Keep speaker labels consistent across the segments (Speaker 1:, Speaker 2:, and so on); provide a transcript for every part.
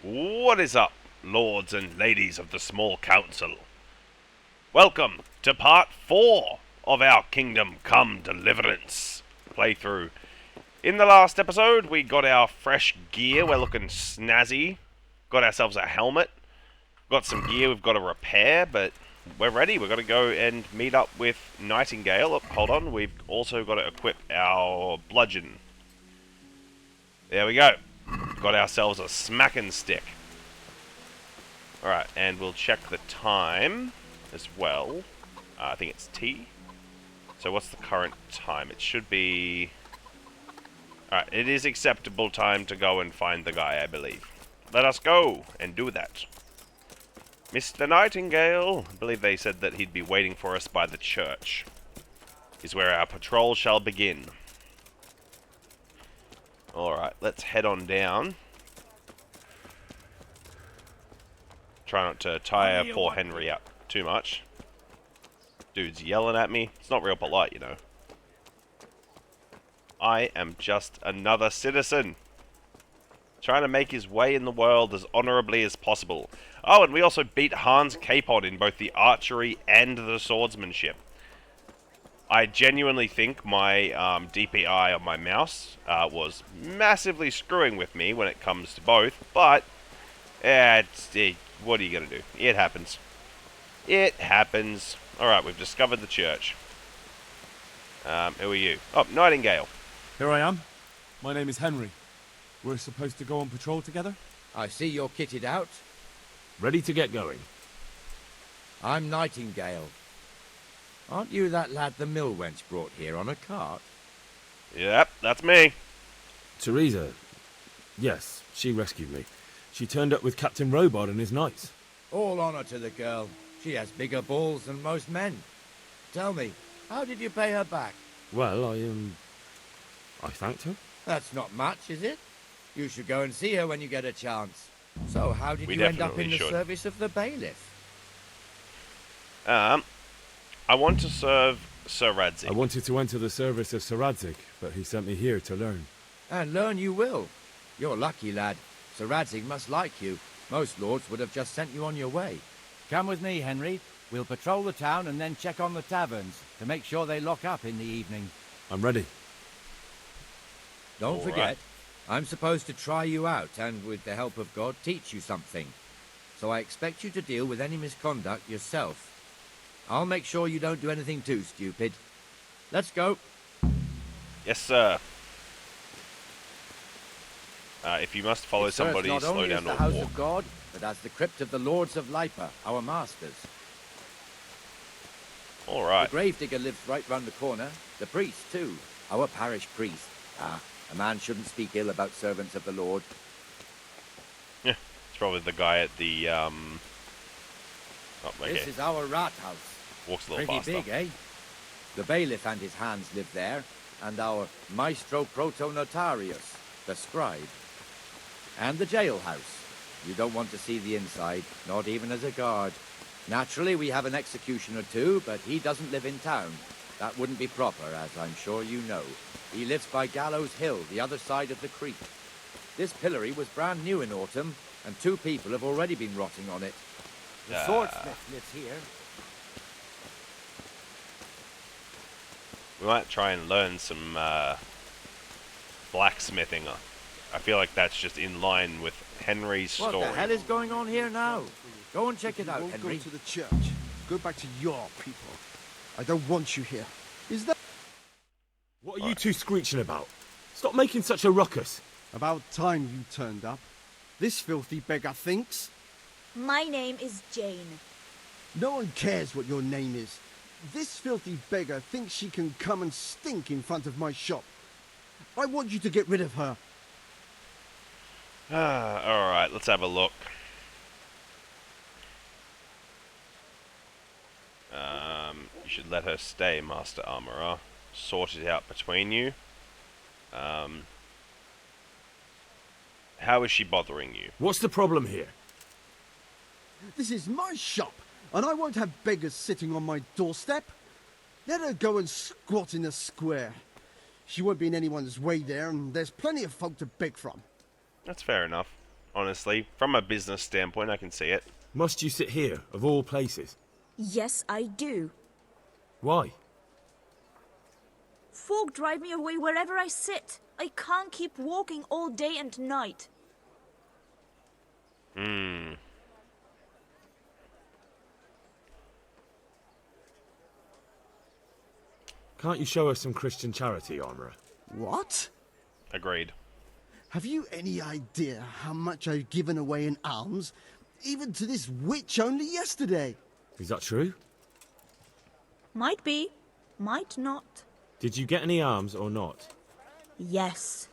Speaker 1: What is up, lords and ladies of the small council? Welcome to part 4 of our Kingdom Come Deliverance playthrough. In the last episode, we got our fresh gear. We're looking snazzy. Got ourselves a helmet. Got some gear we've got to repair, but we're ready. We've got to go and meet up with Nightingale. Oh, hold on, we've also got to equip our bludgeon. There we go. Got ourselves a smacking stick. Alright, and we'll check the time as well. I think it's T. So what's the current time? It should be... Alright, it is acceptable time to go and find the guy, I believe. Let us go and do that. Mr. Nightingale, I believe they said that he'd be waiting for us by the church. Is where our patrol shall begin. Alright, let's head on down. Try not to tire poor Henry up too much. Dude's yelling at me. It's not real polite, you know. I am just another citizen. Trying to make his way in the world as honorably as possible. Oh, and we also beat Hans Capon in both the archery and the swordsmanship. I genuinely think my DPI on my mouse was massively screwing with me when it comes to both, but what are you going to do? It happens. It happens. Alright, we've discovered the church. Who are you? Oh, Nightingale.
Speaker 2: Here I am. My name is Henry. We're supposed to go on patrol together?
Speaker 3: I see you're kitted out.
Speaker 4: Ready to get going.
Speaker 3: I'm Nightingale. Aren't you that lad the mill wench brought here on a cart?
Speaker 1: Yep, that's me.
Speaker 4: Teresa. Yes, she rescued me. She turned up with Captain Robard and his knights.
Speaker 3: All honor to the girl. She has bigger balls than most men. Tell me, how did you pay her back?
Speaker 4: Well, I thanked her.
Speaker 3: That's not much, is it? You should go and see her when you get a chance. So, how did
Speaker 1: We
Speaker 3: you end up
Speaker 1: definitely
Speaker 3: in the
Speaker 1: should.
Speaker 3: service of the bailiff?
Speaker 1: I want to serve Sir Radzik.
Speaker 4: I wanted to enter the service of Sir Radzik, but he sent me here to learn.
Speaker 3: And learn you will. You're lucky, lad. Sir Radzig must like you. Most lords would have just sent you on your way.
Speaker 5: Come with me, Henry. We'll patrol the town and then check on the taverns to make sure they lock up in the evening.
Speaker 4: I'm ready.
Speaker 3: Don't
Speaker 1: All
Speaker 3: forget,
Speaker 1: right.
Speaker 3: I'm supposed to try you out and, with the help of God, teach you something. So I expect you to deal with any misconduct yourself. I'll make sure you don't do anything too stupid. Let's go.
Speaker 1: Yes, sir. If you must follow
Speaker 3: It serves
Speaker 1: somebody,
Speaker 3: not
Speaker 1: slow
Speaker 3: only
Speaker 1: down
Speaker 3: as the
Speaker 1: or
Speaker 3: house
Speaker 1: walk.
Speaker 3: of God, but as the crypt of the lords of Lipa, our masters.
Speaker 1: Alright.
Speaker 3: The gravedigger lives right round the corner. The priest, too. Our parish priest. A man shouldn't speak ill about servants of the Lord.
Speaker 1: Yeah, it's probably the guy at the, Oh, okay.
Speaker 3: This is our rat house.
Speaker 1: Walks a little
Speaker 3: Pretty
Speaker 1: faster.
Speaker 3: big, eh? The bailiff and his hands live there, and our maestro protonotarius, the scribe. And the jailhouse. You don't want to see the inside, not even as a guard. Naturally, we have an executioner too, but he doesn't live in town. That wouldn't be proper, as I'm sure you know. He lives by Gallows Hill, the other side of the creek. This pillory was brand new in autumn, and 2 people have already been rotting on it.
Speaker 5: The swordsmith lives here.
Speaker 1: We might try and learn some, blacksmithing. I feel like that's just in line with Henry's
Speaker 3: What
Speaker 1: story.
Speaker 3: the hell is going on here now? Go and check it out,
Speaker 6: Won't
Speaker 3: Henry.
Speaker 6: go to the church. Go back to your people. I don't want you here. Is that
Speaker 4: What are you two screeching about? Stop making such a ruckus.
Speaker 6: about time you turned up? This filthy beggar thinks.
Speaker 7: My name is Jane.
Speaker 6: No one cares what your name is. This filthy beggar thinks she can come and stink in front of my shop. I want you to get rid of her.
Speaker 1: Alright, let's have a look. You should let her stay, Master Armorer. Sort it out between you. How is she bothering you?
Speaker 4: What's the problem here?
Speaker 6: This is my shop, and I won't have beggars sitting on my doorstep. Let her go and squat in the square. She won't be in anyone's way there, and there's plenty of folk to beg from.
Speaker 1: That's fair enough. honestly. From a business standpoint, I can see it.
Speaker 4: Must you sit here, of all places?
Speaker 7: Yes, I do.
Speaker 4: Why?
Speaker 7: Folk drive me away wherever I sit. I can't keep walking all day and night.
Speaker 1: Hmm.
Speaker 4: Can't you show us some Christian charity, Armourer?
Speaker 6: What?
Speaker 1: Agreed.
Speaker 6: Have you any idea how much I've given away in alms? Even to this witch only yesterday.
Speaker 4: Is that true?
Speaker 7: Might be, might not.
Speaker 4: Did you get any arms or not?
Speaker 7: Yes.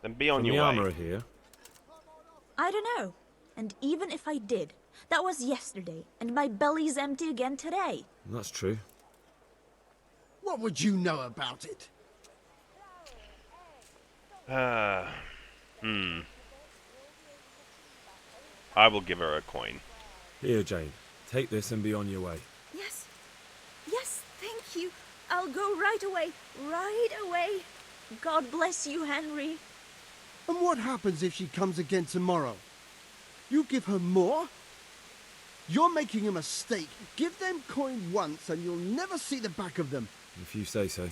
Speaker 1: Then be on
Speaker 4: From
Speaker 1: your
Speaker 4: the
Speaker 1: way.
Speaker 4: Armourer here?
Speaker 7: I don't know. And even if I did, that was yesterday, and my belly's empty again today.
Speaker 4: That's true.
Speaker 6: What would you know about it?
Speaker 1: I will give her a coin.
Speaker 4: Here, Jane. Take this and be on your way.
Speaker 7: Yes. Yes, thank you. I'll go right away. Right away. God bless you, Henry.
Speaker 6: And what happens if she comes again tomorrow? You give her more? You're making a mistake. Give them coin once and you'll never see the back of them.
Speaker 4: If you say so.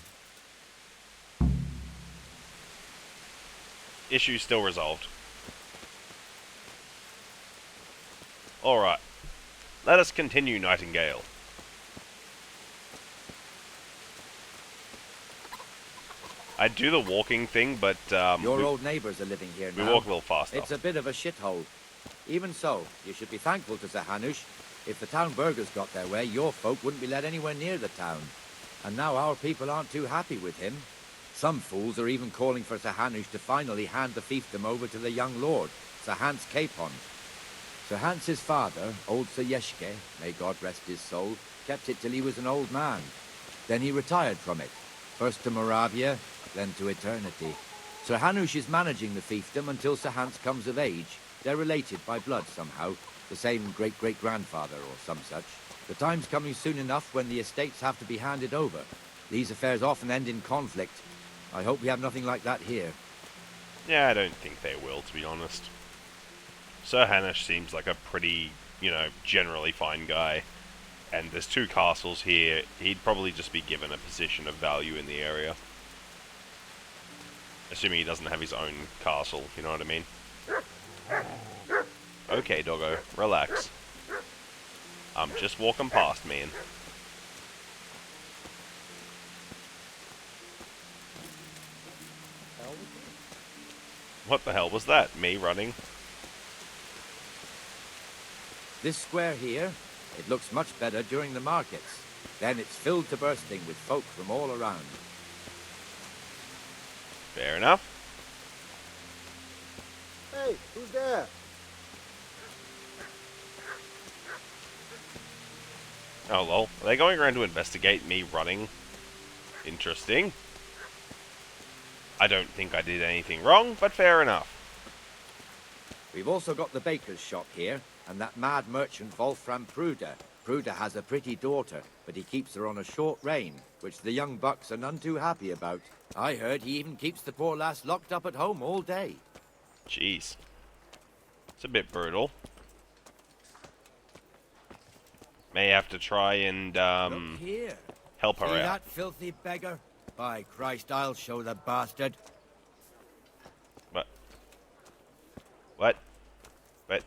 Speaker 1: Issue still resolved. Alright. Let us continue, Nightingale. I do the walking thing, but
Speaker 3: Your old neighbours are living here
Speaker 1: we
Speaker 3: now.
Speaker 1: walk a little faster.
Speaker 3: It's a bit of a shithole. Even so, you should be thankful to Sir Hanush. If the town burghers got their way, your folk wouldn't be let anywhere near the town. And now our people aren't too happy with him. Some fools are even calling for Sir Hanush to finally hand the fiefdom over to the young lord, Sir Hans Capon. Sir Hans's father, old Sir Yeshke, may God rest his soul, kept it till he was an old man. Then he retired from it, first to Moravia, then to eternity. Sir Hanush is managing the fiefdom until Sir Hans comes of age. They're related by blood somehow, the same great-great-grandfather or some such. The time's coming soon enough when the estates have to be handed over. These affairs often end in conflict. I hope we have nothing like that here.
Speaker 1: Yeah, I don't think they will, to be honest. Sir Hanush seems like a pretty, generally fine guy. And there's 2 castles here. He'd probably just be given a position of value in the area. Assuming he doesn't have his own castle, if you know what I mean. Okay, doggo, relax. I'm just walking past, man. What the hell was that? Me running?
Speaker 3: This square here, it looks much better during the markets. Then it's filled to bursting with folk from all around.
Speaker 1: Fair enough.
Speaker 6: Hey, who's there?
Speaker 1: Oh lol. Are they going around to investigate me running? Interesting. I don't think I did anything wrong, but fair enough.
Speaker 3: We've also got the baker's shop here, and that mad merchant Wolfram Pruder. Pruder has a pretty daughter, but he keeps her on a short rein, which the young bucks are none too happy about. I heard he even keeps the poor lass locked up at home all day.
Speaker 1: Jeez. It's a bit brutal. May have to try and,
Speaker 3: Look here.
Speaker 1: help her
Speaker 3: See
Speaker 1: out.
Speaker 3: that filthy beggar? By Christ, I'll show the bastard.
Speaker 1: What? But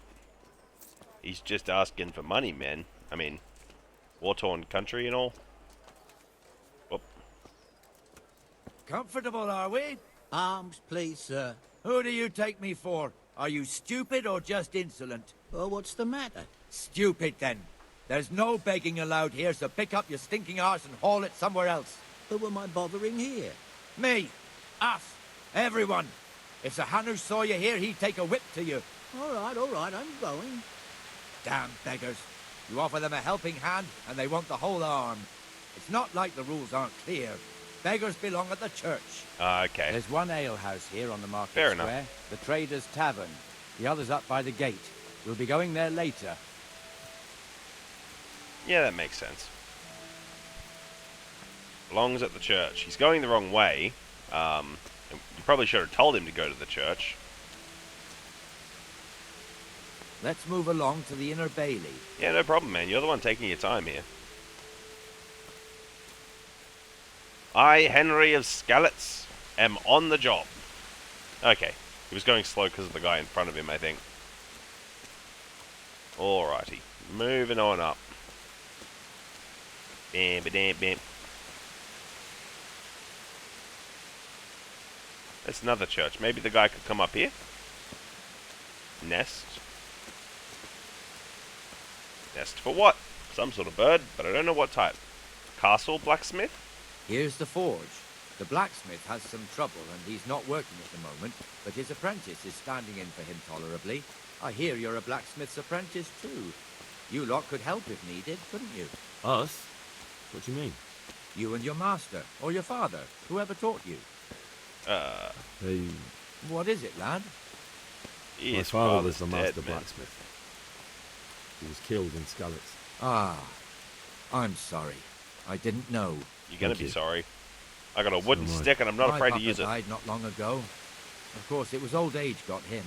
Speaker 1: he's just asking for money, man. I mean, war-torn country and all. Whoop.
Speaker 3: Comfortable, are we?
Speaker 8: Arms, please, sir.
Speaker 3: Who do you take me for? Are you stupid or just insolent?
Speaker 8: Oh, what's the matter?
Speaker 3: Stupid, then. There's no begging allowed here, so pick up your stinking arse and haul it somewhere else.
Speaker 8: Who am I bothering here?
Speaker 3: Me. Us. Everyone. If Sir Hanush saw you here, he'd take a whip to you.
Speaker 8: All right, I'm going.
Speaker 3: Damn beggars. You offer them a helping hand, and they want the whole arm. It's not like the rules aren't clear. Beggars belong at the church.
Speaker 1: Okay.
Speaker 5: There's one alehouse here on the market
Speaker 1: Fair
Speaker 5: square,
Speaker 1: enough.
Speaker 5: the Trader's Tavern. The other's up by the gate. We'll be going there later.
Speaker 1: Yeah, that makes sense. Belongs at the church. He's going the wrong way. You probably should have told him to go to the church.
Speaker 3: Let's move along to the inner bailey.
Speaker 1: Yeah, no problem, man. You're the one taking your time here. I, Henry of Skalitz, am on the job. Okay. He was going slow because of the guy in front of him, I think. Alrighty. Moving on up. Bam, bam, bam. That's another church. Maybe the guy could come up here. Nest. Nest for what? Some sort of bird, but I don't know what type. Castle blacksmith?
Speaker 3: Here's the forge. The blacksmith has some trouble and he's not working at the moment, but his apprentice is standing in for him tolerably. I hear you're a blacksmith's apprentice too. You lot could help if needed, couldn't you?
Speaker 4: Us? What do you mean?
Speaker 3: You and your master, or your father, whoever taught you.
Speaker 4: They...
Speaker 3: What is it, lad?
Speaker 4: My
Speaker 1: His
Speaker 4: father was
Speaker 1: father's
Speaker 4: the
Speaker 1: dead,
Speaker 4: master
Speaker 1: man.
Speaker 4: blacksmith. He was killed in Skalitz.
Speaker 3: Ah, I'm sorry. I didn't know.
Speaker 1: You're gonna
Speaker 4: Thank
Speaker 1: be
Speaker 4: you.
Speaker 1: sorry. I got a wooden
Speaker 4: am I.
Speaker 1: stick and I'm not
Speaker 3: My
Speaker 1: afraid to
Speaker 3: papa
Speaker 1: use it.
Speaker 3: died not long ago. Of course, it was old age got him.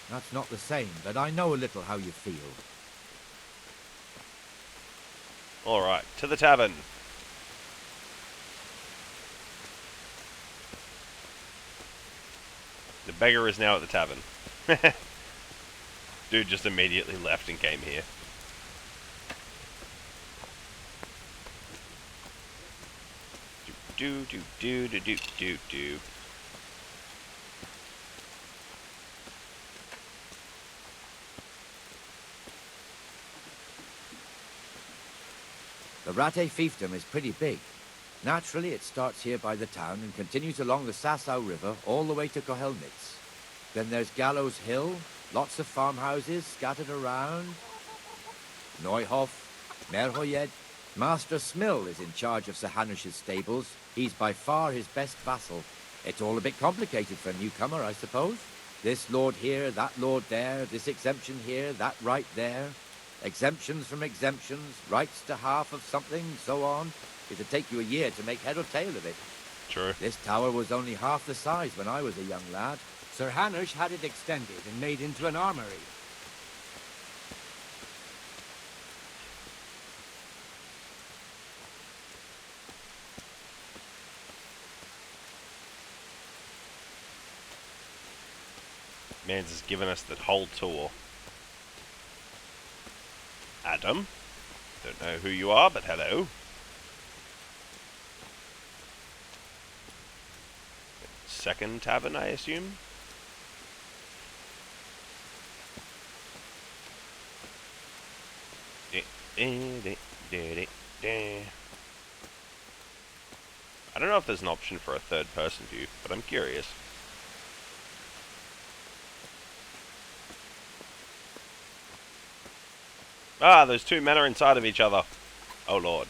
Speaker 3: That's not the same, but I know a little how you feel.
Speaker 1: Alright, to the tavern. The beggar is now at the tavern. Dude just immediately left and came here. Do do do do do do do.
Speaker 3: The Rate fiefdom is pretty big. Naturally, it starts here by the town and continues along the Sasau River all the way to Kohelnitz. Then there's Gallows Hill, lots of farmhouses scattered around. Neuhof, Merhoyed. Master Smill is in charge of Sir Hanush's stables. He's by far his best vassal. It's all a bit complicated for a newcomer, I suppose. This lord here, that lord there, this exemption here, that right there. Exemptions from exemptions, rights to half of something, so on. It'd take you a year to make head or tail of it.
Speaker 1: True.
Speaker 3: This tower was only half the size when I was a young lad.
Speaker 5: Sir Hanush had it extended and made into an armory.
Speaker 1: Man's has given us the whole tour. Adam. Don't know who you are, but hello. Second tavern, I assume? I don't know if there's an option for a third person view, but I'm curious. Ah, those two men are inside of each other. Oh lord.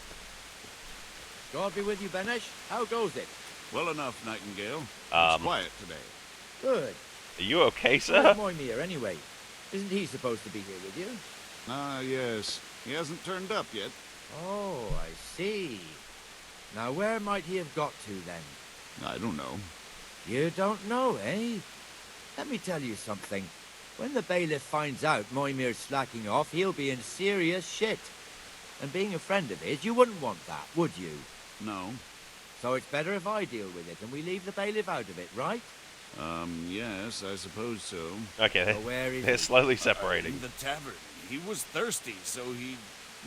Speaker 3: God be with you, Benesh. How goes it?
Speaker 9: Well enough, Nightingale.
Speaker 1: Um,
Speaker 9: It's quiet today.
Speaker 3: Good.
Speaker 1: Are you okay, sir?
Speaker 3: Where's Moimir, anyway? Isn't he supposed to be here with you?
Speaker 9: Ah, yes. He hasn't turned up yet.
Speaker 3: Oh, I see. Now, where might he have got to, then?
Speaker 9: I don't know.
Speaker 3: You don't know, eh? Let me tell you something. When the bailiff finds out Moimir's slacking off, he'll be in serious shit. And being a friend of his, you wouldn't want that, would you?
Speaker 9: No.
Speaker 3: So it's better if I deal with it and we leave the bailiff out of it, right?
Speaker 9: Yes, I suppose so.
Speaker 1: Okay,
Speaker 3: So where is
Speaker 1: they're
Speaker 3: he?
Speaker 1: slowly separating.
Speaker 10: In the tavern. He was thirsty, so he...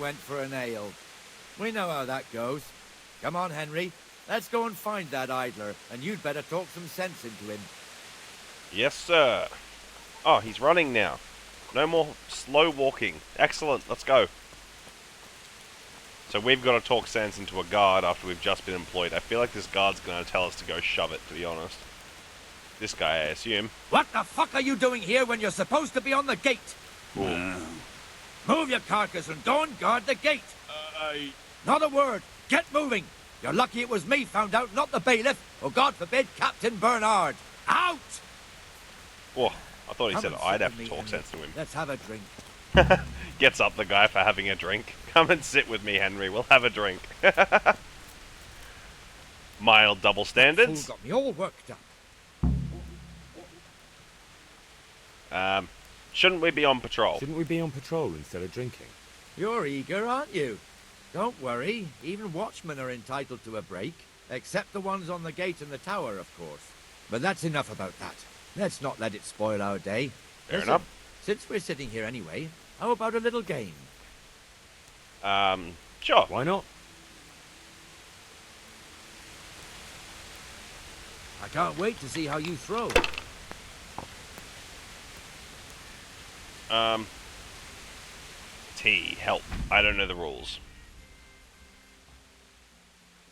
Speaker 3: Went for an ale. We know how that goes. Come on, Henry. Let's go and find that idler, and you'd better talk some sense into him.
Speaker 1: Yes, sir. Oh, he's running now. No more slow walking. Excellent, let's go. So we've got to talk sense into a guard after we've just been employed. I feel like this guard's going to tell us to go shove it, to be honest. This guy, I assume.
Speaker 3: What the fuck are you doing here when you're supposed to be on the gate? Move your carcass and go and guard the gate. Not a word. Get moving. You're lucky it was me found out, not the bailiff, or God forbid, Captain Bernard. Out!
Speaker 1: Whoa, I thought he
Speaker 3: Come
Speaker 1: said
Speaker 3: and
Speaker 1: I'd
Speaker 3: sit
Speaker 1: have
Speaker 3: with
Speaker 1: to
Speaker 3: me,
Speaker 1: talk
Speaker 3: Henry.
Speaker 1: sense to him.
Speaker 3: Let's have a drink.
Speaker 1: Gets up the guy for having a drink. Come and sit with me, Henry. We'll have a drink. Mild double standards.
Speaker 3: Fool got me all worked up.
Speaker 1: Shouldn't we be on patrol?
Speaker 4: Shouldn't we be on patrol instead of drinking?
Speaker 3: You're eager, aren't you? Don't worry, even watchmen are entitled to a break, except the ones on the gate and the tower, of course. But that's enough about that. Let's not let it spoil our day.
Speaker 1: Fair
Speaker 3: Listen,
Speaker 1: enough.
Speaker 3: since we're sitting here anyway, how about a little game?
Speaker 1: Sure.
Speaker 4: Why not?
Speaker 3: I can't wait to see how you throw.
Speaker 1: T, help. I don't know the rules.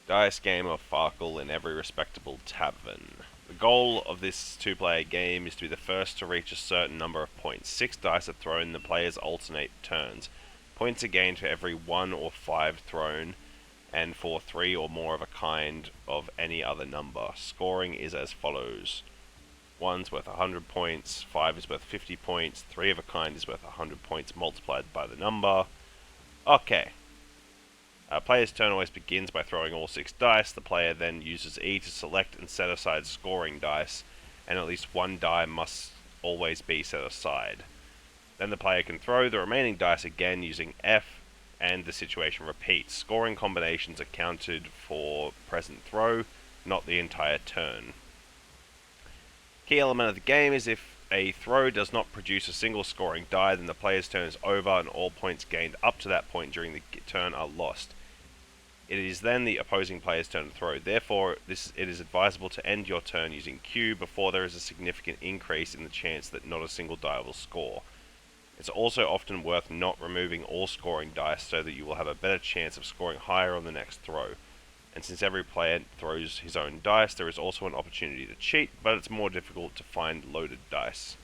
Speaker 1: Dice game of Farkle in every respectable tavern. The goal of this two-player game is to be the first to reach a certain number of points. 6 dice are thrown, the players alternate turns. Points are gained for every 1 or 5 thrown, and for 3 or more of a kind of any other number. Scoring is as follows. 1's worth 100 points, 5 is worth 50 points, 3 of a kind is worth 100 points multiplied by the number. Okay. Player's turn always begins by throwing all 6 dice. The player then uses E to select and set aside scoring dice, and at least 1 die must always be set aside. Then the player can throw the remaining dice again using F, and the situation repeats. Scoring combinations are counted for present throw, not the entire turn. Key element of the game is if a throw does not produce a single scoring die, then the player's turn is over and all points gained up to that point during the turn are lost. It is then the opposing player's turn to throw. Therefore, it is advisable to end your turn using Q before there is a significant increase in the chance that not a single die will score. It's also often worth not removing all scoring dice so that you will have a better chance of scoring higher on the next throw. And since every player throws his own dice, there is also an opportunity to cheat, but it's more difficult to find loaded dice.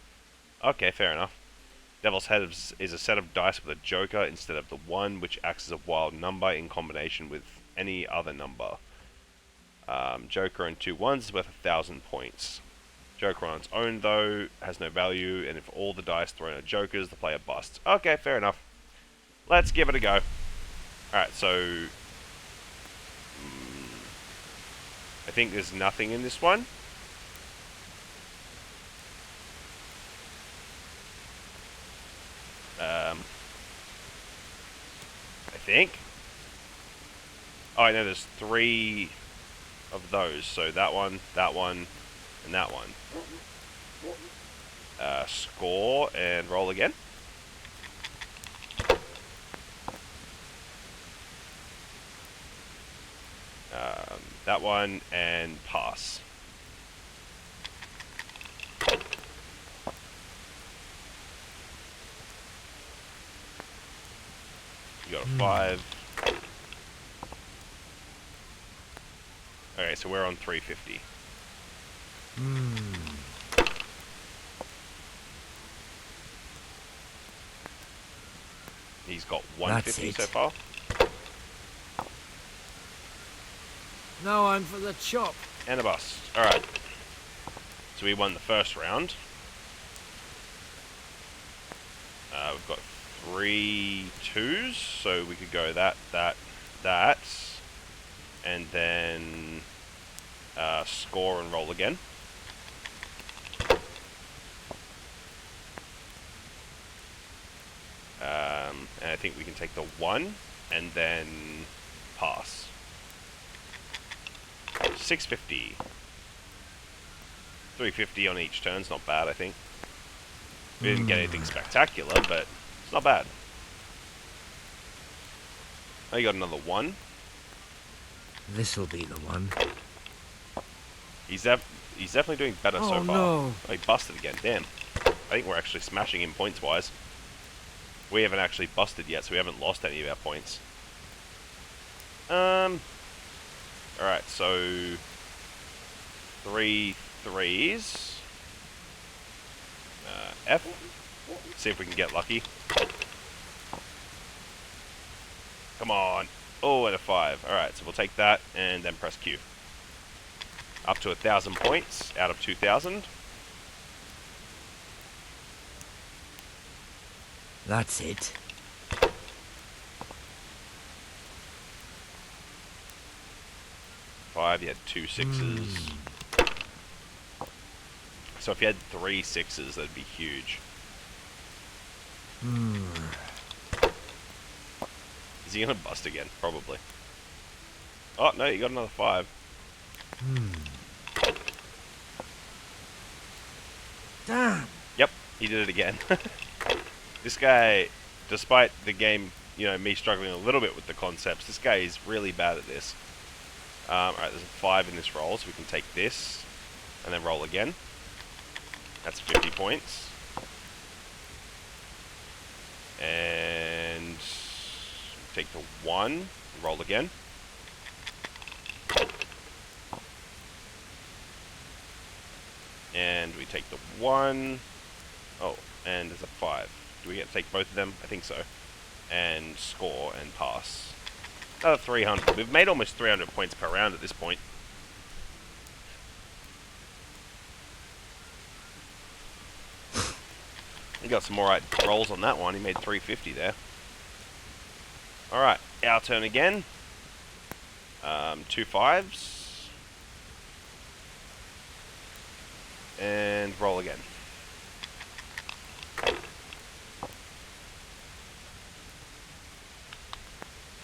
Speaker 1: Okay, fair enough. Devil's Head is a set of dice with a joker instead of the 1, which acts as a wild number in combination with any other number. Joker and 2 1s is worth 1,000 points. Joker on its own, though, has no value, and if all the dice thrown are jokers, the player busts. Okay, fair enough. Let's give it a go. Alright, so I think there's nothing in this one. I think. Oh, I know there's 3 of those. So that one, and that one. Score and roll again. That one and pass. You got a 5. Okay, so we're on 350. He's got 150 so far.
Speaker 3: Now I'm for the chop.
Speaker 1: And a bust. Alright. So we won the first round. We've got 3 2s, so we could go that. And then score and roll again. And I think we can take the 1 and then pass. 650. 350 on each turn's not bad, I think. We didn't get anything spectacular, but it's not bad. Oh, you got another 1.
Speaker 3: This'll be the one.
Speaker 1: He's definitely doing better so far.
Speaker 3: No.
Speaker 1: Oh, he busted again. Damn. I think we're actually smashing him points-wise. We haven't actually busted yet, so we haven't lost any of our points. Alright, so 3 3s. F. See if we can get lucky. Come on. Oh, and a 5. Alright, so we'll take that and then press Q. Up to 1,000 points out of 2,000.
Speaker 3: That's it.
Speaker 1: 5, you had 2 6s. So if you had 3 6s, that'd be huge. Is he gonna bust again? Probably. Oh, no, you got another 5.
Speaker 3: Damn!
Speaker 1: Yep, he did it again. This guy, despite the game, you know, me struggling a little bit with the concepts, this guy is really bad at this. Alright, there's a 5 in this roll, so we can take this, and then roll again. That's 50 points. And take the 1, roll again. And we take the 1. Oh, and there's a 5. Do we get to take both of them? I think so. And score and pass. Another 300. We've made almost 300 points per round at this point. He got some alright rolls on that one. He made 350 there. Alright, our turn again. 2 5s. And roll again.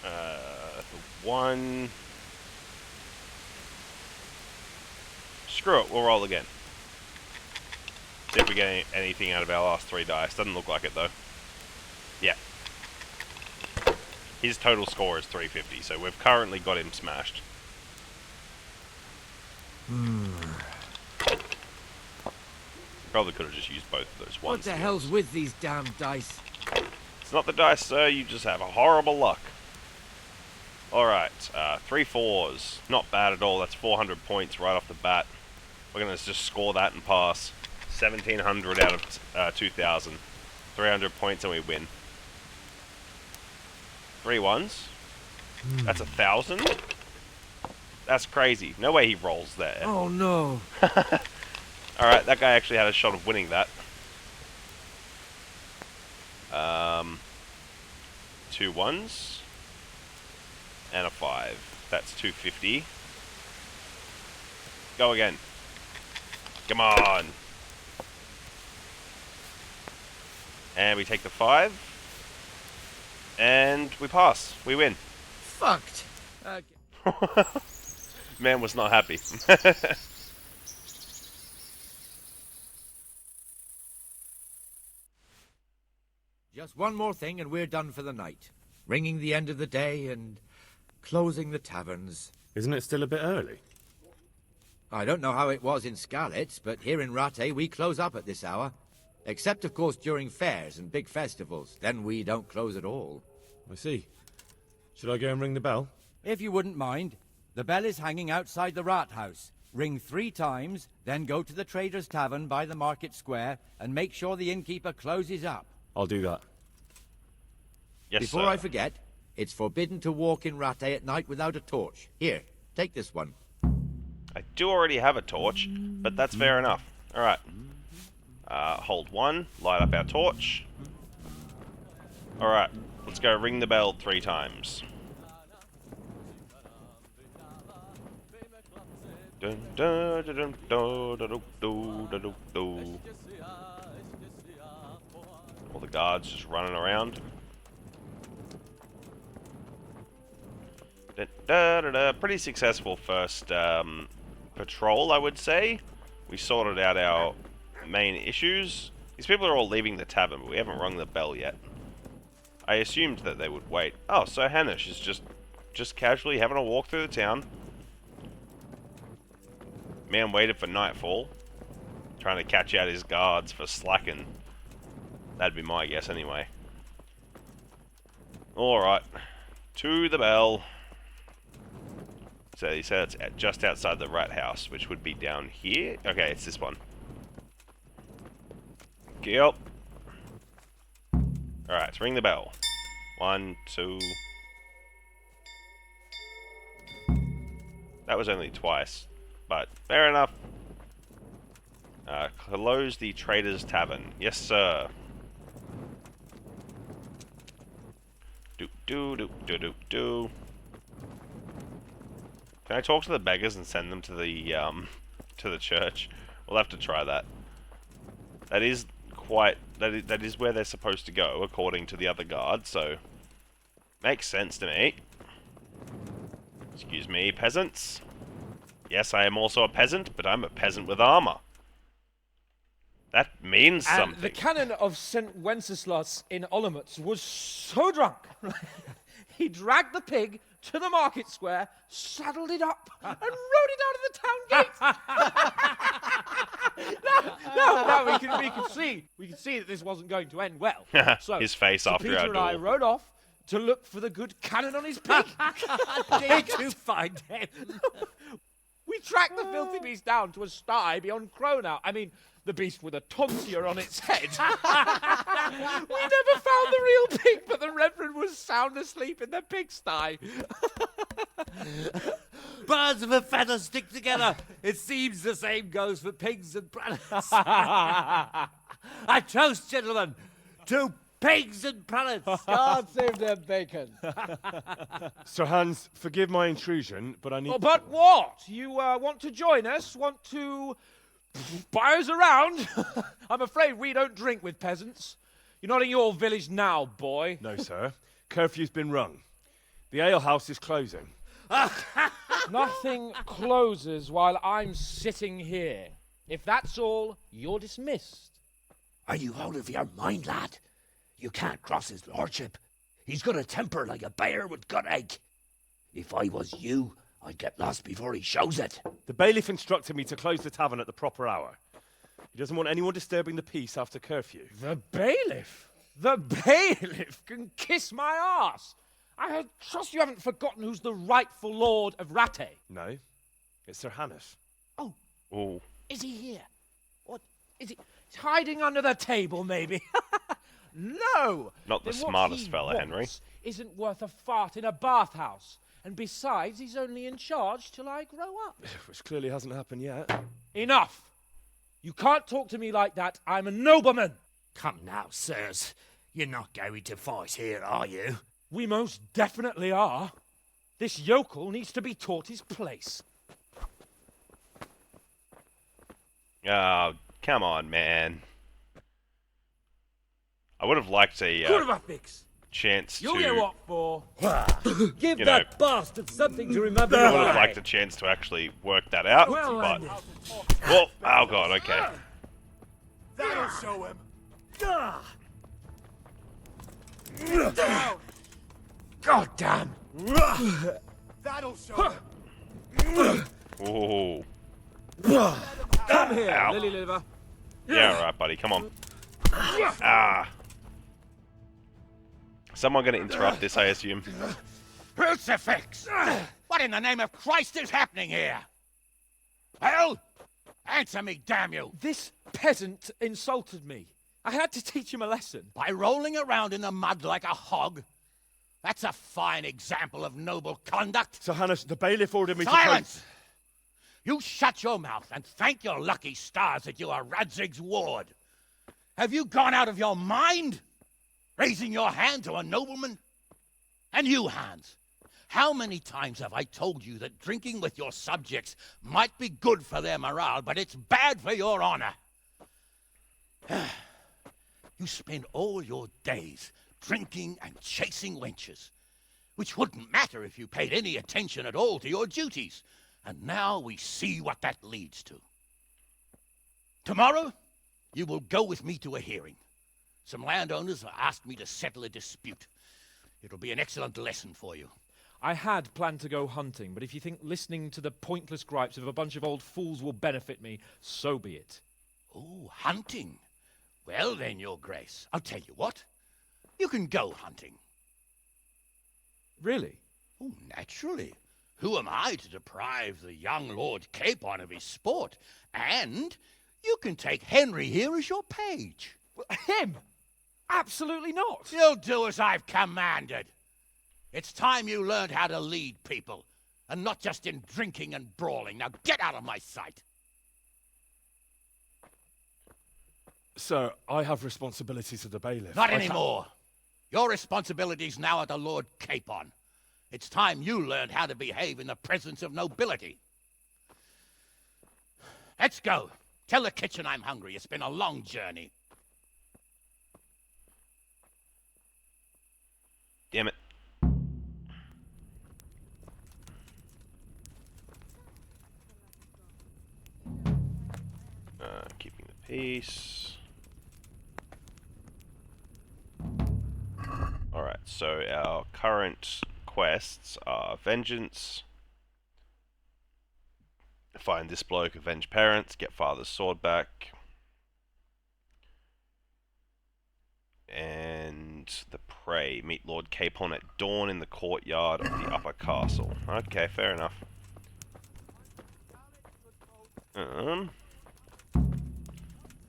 Speaker 1: The 1. Screw it, we'll roll again. See if we get anything out of our last 3 dice. Doesn't look like it though. Yeah. His total score is 350, so we've currently got him smashed. Probably could have just used both of those ones.
Speaker 3: What the hell's with these damn dice?
Speaker 1: It's not the dice, sir. You just have a horrible luck. Alright, 3 4s. Not bad at all. That's 400 points right off the bat. We're going to just score that and pass. 1,700 out of 2,000. 300 points and we win. 3 1s. That's 1,000. That's crazy. No way he rolls there.
Speaker 3: Oh no.
Speaker 1: Alright, that guy actually had a shot of winning that. 2 1s. And a 5. That's 250. Go again. Come on. And we take the 5. And we pass. We win.
Speaker 3: Fucked.
Speaker 1: Man was not happy.
Speaker 3: Just one more thing and we're done for the night. Ringing the end of the day and closing the taverns.
Speaker 4: Isn't it still a bit early?
Speaker 3: I don't know how it was in Skalitz, but here in Rattay we close up at this hour. Except, of course, during fairs and big festivals. Then we don't close at all.
Speaker 4: I see. Should I go and ring the bell?
Speaker 5: If you wouldn't mind, the bell is hanging outside the rat house. Ring 3 times, then go to the Trader's Tavern by the market square and make sure the innkeeper closes up.
Speaker 4: I'll do that.
Speaker 1: Yes,
Speaker 3: Before
Speaker 1: sir.
Speaker 3: I forget, it's forbidden to walk in Rattay at night without a torch. Here, take this one.
Speaker 1: I do already have a torch, but that's fair enough. Alright. Hold 1, light up our torch. Alright, let's go ring the bell 3 times. Dun, dun, dun, dun, dun, dun, dun, dun, dun, dun. All the guards just running around. Dun, dun, dun, dun. Pretty successful first patrol, I would say. We sorted out our main issues. These people are all leaving the tavern, but we haven't rung the bell yet. I assumed that they would wait. Oh, so Hanish is just casually having a walk through the town. Man waited for nightfall, trying to catch out his guards for slacking. That'd be my guess anyway. Alright, to the bell. So he said it's just outside the rat house, which would be down here. Okay, it's this one. Yep. Alright, let's ring the bell. 1, 2. That was only twice, but fair enough. Close the Trader's Tavern. Yes, sir. Do do do do do do. Can I talk to the beggars and send them to the church? We'll have to try that. That is quite that is where they're supposed to go, according to the other guard, so... Makes sense to me. Excuse me, peasants. Yes, I am also a peasant, but I'm a peasant with armor. That means something.
Speaker 11: And the canon of St. Wenceslas in Olomouc was so drunk, he dragged the pig to the market square, saddled it up, and rode it out of the town gate. no, we can see that this wasn't going to end well. So
Speaker 1: his face after
Speaker 11: Peter
Speaker 1: our
Speaker 11: and I
Speaker 1: duel.
Speaker 11: rode off to look for the good canon on his pig.
Speaker 5: To find him.
Speaker 11: We tracked the filthy beast down to a sty beyond Cronau. I mean, the beast with a tonsure on its head. We never found the real pig, but the Reverend was sound asleep in the pigsty.
Speaker 5: Birds of a feather stick together. It seems the same goes for pigs and prelates. I toast, gentlemen, to pigs and prelates.
Speaker 11: God save their bacon.
Speaker 4: Sir Hans, forgive my intrusion, but I need...
Speaker 11: Oh, but what? You want to join us? Want to buy us around? I'm afraid we don't drink with peasants. You're not in your village now, boy.
Speaker 4: No, sir. Curfew's been rung. The alehouse is closing.
Speaker 11: Nothing closes while I'm sitting here. If that's all, you're dismissed.
Speaker 12: Are you out of your mind, lad? You can't cross his lordship. He's got a temper like a bear with gut ache. If I was you, I'd get lost before he shows it.
Speaker 4: The bailiff instructed me to close the tavern at the proper hour. He doesn't want anyone disturbing the peace after curfew.
Speaker 11: The bailiff? The bailiff can kiss my arse. I trust you haven't forgotten who's the rightful lord of Rattay.
Speaker 4: No, it's Sir Hannes.
Speaker 11: Oh.
Speaker 1: Oh.
Speaker 11: Is he here? What? Is he he's hiding under the table, maybe? No!
Speaker 1: Not the
Speaker 11: Then what
Speaker 1: smartest
Speaker 11: he
Speaker 1: fella, Henry.
Speaker 11: wants isn't worth a fart in a bathhouse. And besides, he's only in charge till I grow up.
Speaker 4: Which clearly hasn't happened yet.
Speaker 11: Enough! You can't talk to me like that. I'm a nobleman.
Speaker 12: Come now, sirs. You're not going to fight here, are you?
Speaker 11: We most definitely are. This yokel needs to be taught his place.
Speaker 1: Oh, come on, man. I would have liked a chance to...
Speaker 11: You get what for?
Speaker 5: Give
Speaker 1: You
Speaker 5: that
Speaker 1: know.
Speaker 5: bastard something to remember.
Speaker 1: I would have liked a chance to actually work that out, but... Well, oh god, okay.
Speaker 10: That'll show him.
Speaker 12: God damn!
Speaker 10: That'll show him.
Speaker 1: Ooh.
Speaker 11: Come here,
Speaker 1: Ow.
Speaker 11: lily liver.
Speaker 1: Yeah, alright, buddy, come on. Ah. Someone gonna interrupt this, I assume.
Speaker 8: Crucifix! What in the name of Christ is happening here? Well, answer me, damn you!
Speaker 11: This peasant insulted me. I had to teach him a lesson.
Speaker 8: By rolling around in the mud like a hog? That's a fine example of noble conduct.
Speaker 4: Sir Hannes, the bailiff ordered me
Speaker 8: Silence! You shut your mouth and thank your lucky stars that you are Radzig's ward. Have you gone out of your mind? Raising your hand to a nobleman? And you, Hans, how many times have I told you that drinking with your subjects might be good for their morale, but it's bad for your honor? You spend all your days drinking and chasing wenches, which wouldn't matter if you paid any attention at all to your duties. And now we see what that leads to. Tomorrow, you will go with me to a hearing. Some landowners have asked me to settle a dispute. It'll be an excellent lesson for you.
Speaker 11: I had planned to go hunting, but if you think listening to the pointless gripes of a bunch of old fools will benefit me, so be it.
Speaker 8: Oh, hunting. Well then, Your Grace, I'll tell you what. You can go hunting.
Speaker 11: Really?
Speaker 8: Oh, naturally. Who am I to deprive the young Lord Capon of his sport? And you can take Henry here as your page.
Speaker 11: Him? Absolutely not.
Speaker 8: You'll do as I've commanded. It's time you learned how to lead people, and not just in drinking and brawling. Now get out of my sight.
Speaker 4: Sir, I have responsibilities of the bailiff.
Speaker 8: Not anymore. Your responsibilities now are the Lord Capon. It's time you learned how to behave in the presence of nobility. Let's go. Tell the kitchen I'm hungry. It's been a long journey.
Speaker 1: Peace. Alright, so our current quests are Vengeance, find this bloke, avenge parents, get father's sword back, and the Prey, meet Lord Capon at dawn in the courtyard of the upper castle. Okay, fair enough.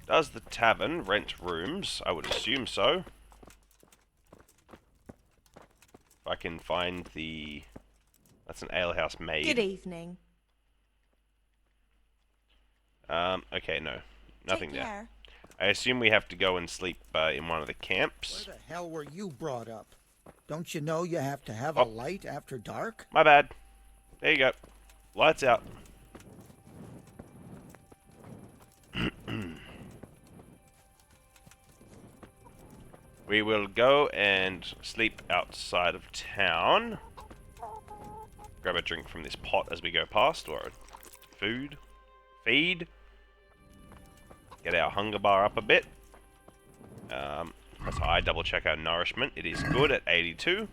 Speaker 1: Does the tavern rent rooms? I would assume so. If I can find the... That's an alehouse maid.
Speaker 7: Good evening.
Speaker 1: Okay, no. Nothing
Speaker 7: Take
Speaker 1: there.
Speaker 7: care.
Speaker 1: I assume we have to go and sleep in one of the camps.
Speaker 13: Where the hell were you brought up? Don't you know you have to have a light after dark?
Speaker 1: My bad. There you go. Lights out. We will go and sleep outside of town. Grab a drink from this pot as we go past, or food. Feed. Get our hunger bar up a bit. So I double check our nourishment. It is good at 82.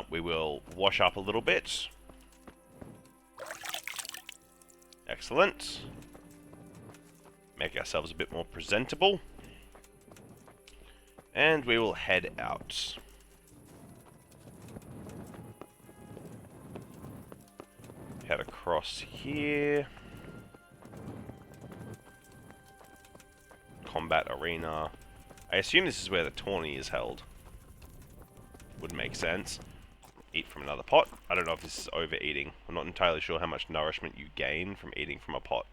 Speaker 1: We will wash up a little bit. Excellent. Make ourselves a bit more presentable. And we will head out. Head across here. Combat arena. I assume this is where the tourney is held. Would make sense. Eat from another pot. I don't know if this is overeating. I'm not entirely sure how much nourishment you gain from eating from a pot.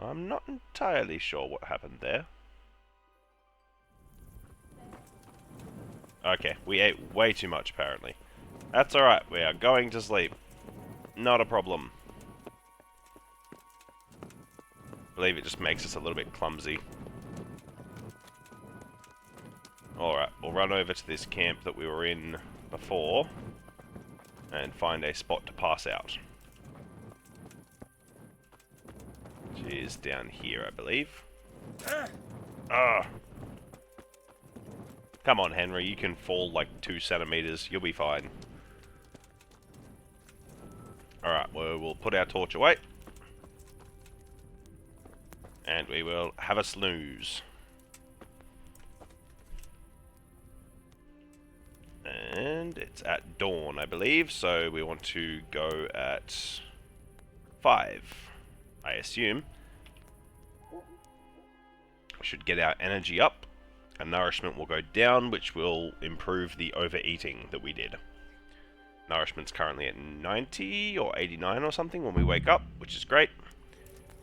Speaker 1: I'm not entirely sure what happened there. Okay, we ate way too much apparently. That's alright, we are going to sleep. Not a problem. I believe it just makes us a little bit clumsy. Alright, we'll run over to this camp that we were in before and find a spot to pass out. Which is down here, I believe. Come on, Henry, you can fall like 2 centimeters. You'll be fine. Alright, we'll put our torch away. And we will have a snooze. And it's at dawn, I believe, so we want to go at 5, I assume. We should get our energy up. Our nourishment will go down, which will improve the overeating that we did. Nourishment's currently at 90 or 89 or something when we wake up, which is great.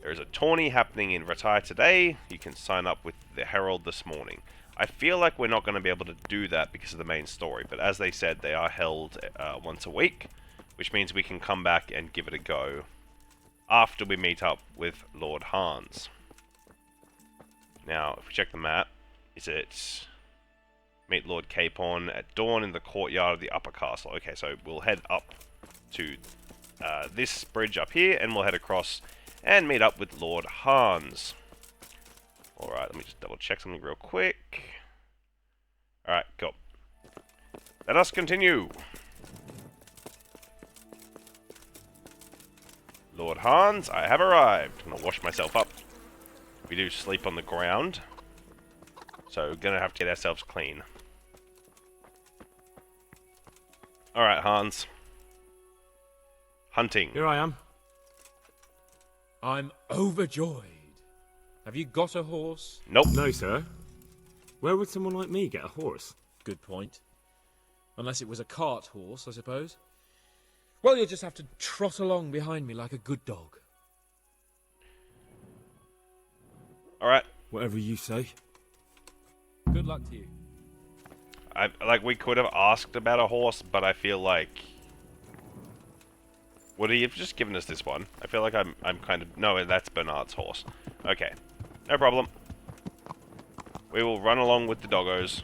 Speaker 1: There is a tourney happening in Retire today. You can sign up with the Herald this morning. I feel like we're not going to be able to do that because of the main story, but as they said, they are held once a week, which means we can come back and give it a go after we meet up with Lord Hans. Now, if we check the map, is it meet Lord Capon at dawn in the courtyard of the upper castle? Okay, so we'll head up to this bridge up here, and we'll head across and meet up with Lord Hans. Alright, let me just double check something real quick. Alright, go. Let us continue. Lord Hans, I have arrived. I'm gonna wash myself up. We do sleep on the ground, so we're gonna have to get ourselves clean. Alright, Hans. Hunting.
Speaker 4: Here I am.
Speaker 11: I'm overjoyed. Have you got a horse?
Speaker 1: Nope.
Speaker 4: No, sir. Where would someone like me get a horse?
Speaker 11: Good point. Unless it was a cart horse, I suppose. Well, you'll just have to trot along behind me like a good dog.
Speaker 1: Alright.
Speaker 4: Whatever you say.
Speaker 11: Good luck to you.
Speaker 1: We could have asked about a horse, but I feel like... Would he have just given us this one? I feel like I'm kind of... No, that's Bernard's horse. Okay. No problem. We will run along with the doggos.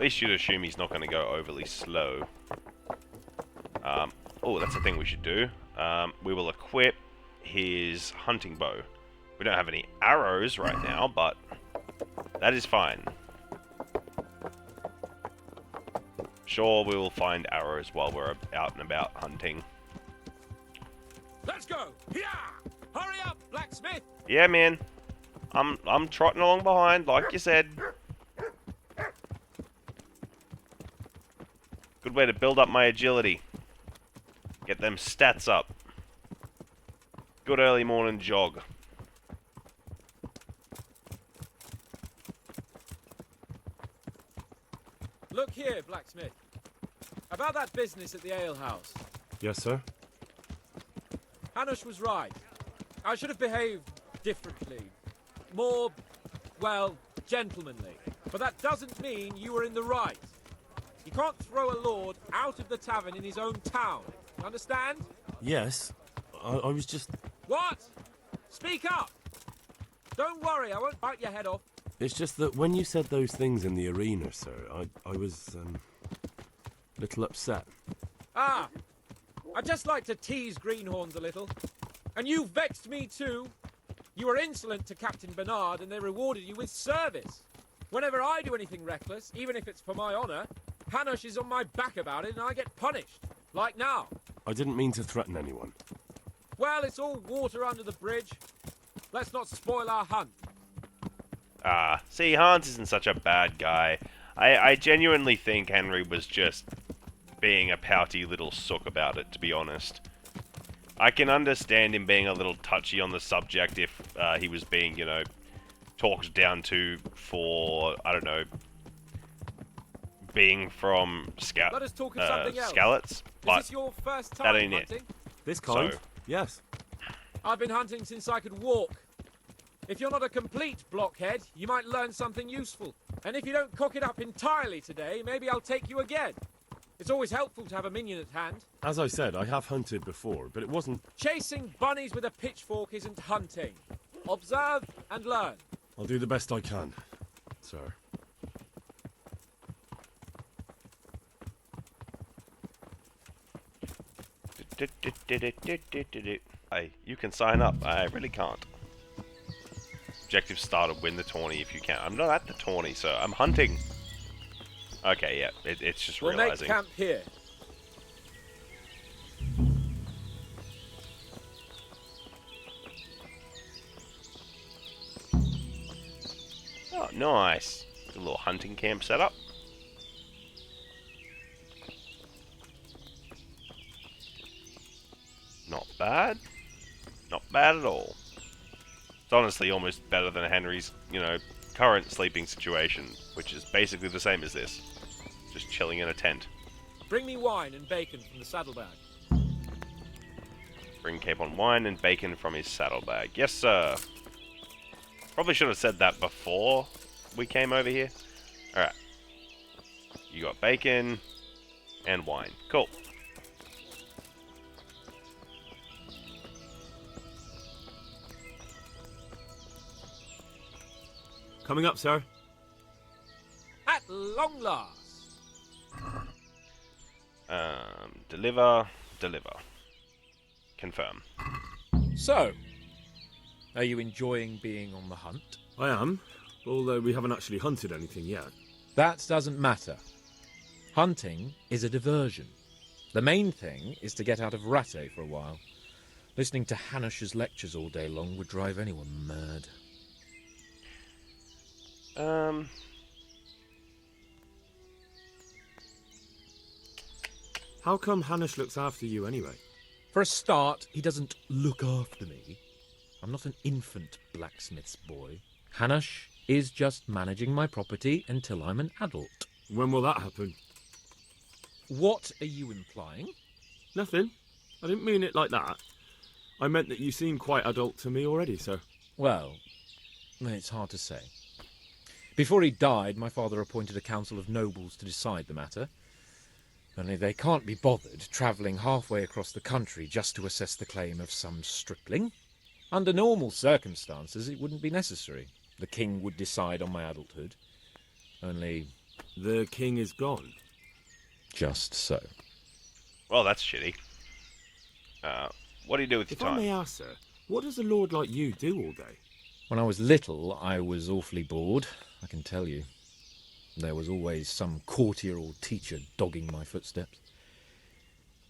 Speaker 1: least you'd assume he's not going to go overly slow. Oh, that's the thing we should do. We will equip his hunting bow. We don't have any arrows right now, but that is fine. Sure, we will find arrows while we're out and about hunting.
Speaker 11: Let's go! Yeah! Hurry up, blacksmith!
Speaker 1: Yeah, man. I'm trotting along behind, like you said. Good way to build up my agility. Get them stats up. Good early morning jog.
Speaker 11: Look here, blacksmith. About that business at the alehouse.
Speaker 4: Yes, sir?
Speaker 11: Hanush was right. I should have behaved differently. More, well, gentlemanly. But that doesn't mean you were in the right. You can't throw a lord out of the tavern in his own town. Understand?
Speaker 4: Yes. I was just...
Speaker 11: What? Speak up! Don't worry, I won't bite your head off.
Speaker 4: It's just that when you said those things in the arena, sir, I was, a little upset.
Speaker 11: Ah! I just like to tease greenhorns a little. And you vexed me too. You were insolent to Captain Bernard and they rewarded you with service. Whenever I do anything reckless, even if it's for my honour, Hanush is on my back about it and I get punished. Like now.
Speaker 4: I didn't mean to threaten anyone.
Speaker 11: Well, it's all water under the bridge. Let's not spoil our hunt.
Speaker 1: See, Hans isn't such a bad guy. I genuinely think Henry was just being a pouty little sook about it, to be honest. I can understand him being a little touchy on the subject if he was being, you know, talked down to for, I don't know, being from
Speaker 11: Let us talk of something else.
Speaker 1: Scallots, but
Speaker 11: is this your first
Speaker 1: that
Speaker 11: time
Speaker 1: ain't
Speaker 11: hunting?
Speaker 1: it.
Speaker 4: This kind?
Speaker 1: So,
Speaker 4: yes.
Speaker 11: I've been hunting since I could walk. If you're not a complete blockhead, you might learn something useful. And if you don't cock it up entirely today, maybe I'll take you again. It's always helpful to have a minion at hand.
Speaker 4: As I said, I have hunted before, but it wasn't...
Speaker 11: Chasing bunnies with a pitchfork isn't hunting. Observe and learn.
Speaker 4: I'll do the best I can, sir.
Speaker 1: Hey, you can sign up. I really can't. Objective started, win the tourney if you can. I'm not at the tourney, so I'm hunting. Okay, yeah, it's just
Speaker 11: we'll
Speaker 1: realizing.
Speaker 11: Make camp here.
Speaker 1: Oh, nice. A little hunting camp set up. Not bad. Not bad at all. It's honestly almost better than Henry's, you know, current sleeping situation, which is basically the same as this. Just chilling in a tent.
Speaker 11: Bring me wine and bacon from the saddlebag.
Speaker 1: Bring Capon wine and bacon from his saddlebag. Yes, sir. Probably should have said that before we came over here. Alright. You got bacon and wine. Cool.
Speaker 4: Coming up, sir.
Speaker 11: At long last.
Speaker 1: Deliver. Confirm.
Speaker 11: So, are you enjoying being on the hunt?
Speaker 4: I am, although we haven't actually hunted anything yet.
Speaker 11: That doesn't matter. Hunting is a diversion. The main thing is to get out of Rattay for a while. Listening to Hanush's lectures all day long would drive anyone mad.
Speaker 4: How come Hanush looks after you anyway?
Speaker 11: For a start, he doesn't look after me. I'm not an infant blacksmith's boy. Hanush is just managing my property until I'm an adult.
Speaker 4: When will that happen?
Speaker 11: What are you implying?
Speaker 4: Nothing. I didn't mean it like that. I meant that you seem quite adult to me already, sir.
Speaker 11: Well, it's hard to say. Before he died, my father appointed a council of nobles to decide the matter. Only they can't be bothered travelling halfway across the country just to assess the claim of some stripling. Under normal circumstances, it wouldn't be necessary. The king would decide on my adulthood. Only
Speaker 4: The king is gone.
Speaker 14: Just so.
Speaker 1: Well, that's shitty. What do you do with your
Speaker 4: If I may
Speaker 1: time?
Speaker 4: ask, sir, what does a lord like you do all day?
Speaker 14: When I was little, I was awfully bored, I can tell you. There was always some courtier or teacher dogging my footsteps.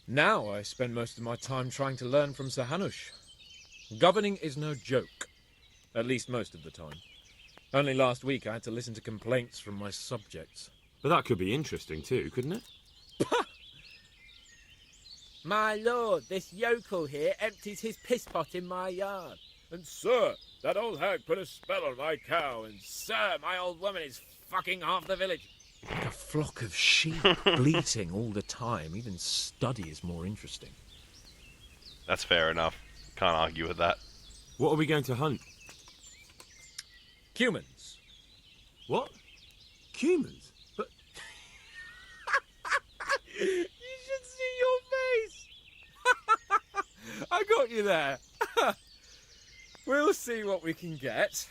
Speaker 11: Now I spend most of my time trying to learn from Sir Hanush. Governing is no joke. At least most of the time. Only last week I had to listen to complaints from my subjects.
Speaker 4: But that could be interesting too, couldn't it?
Speaker 15: My lord, this yokel here empties his piss pot in my yard.
Speaker 16: And sir, that old hag put a spell on my cow, and sir, my old woman is fucking half the village.
Speaker 14: Like a flock of sheep bleating all the time. Even study is more interesting.
Speaker 1: That's fair enough. Can't argue with that.
Speaker 4: What are we going to hunt?
Speaker 11: Cumans.
Speaker 4: What? Cumans? But
Speaker 11: You should see your face! I got you there. We'll see what we can get.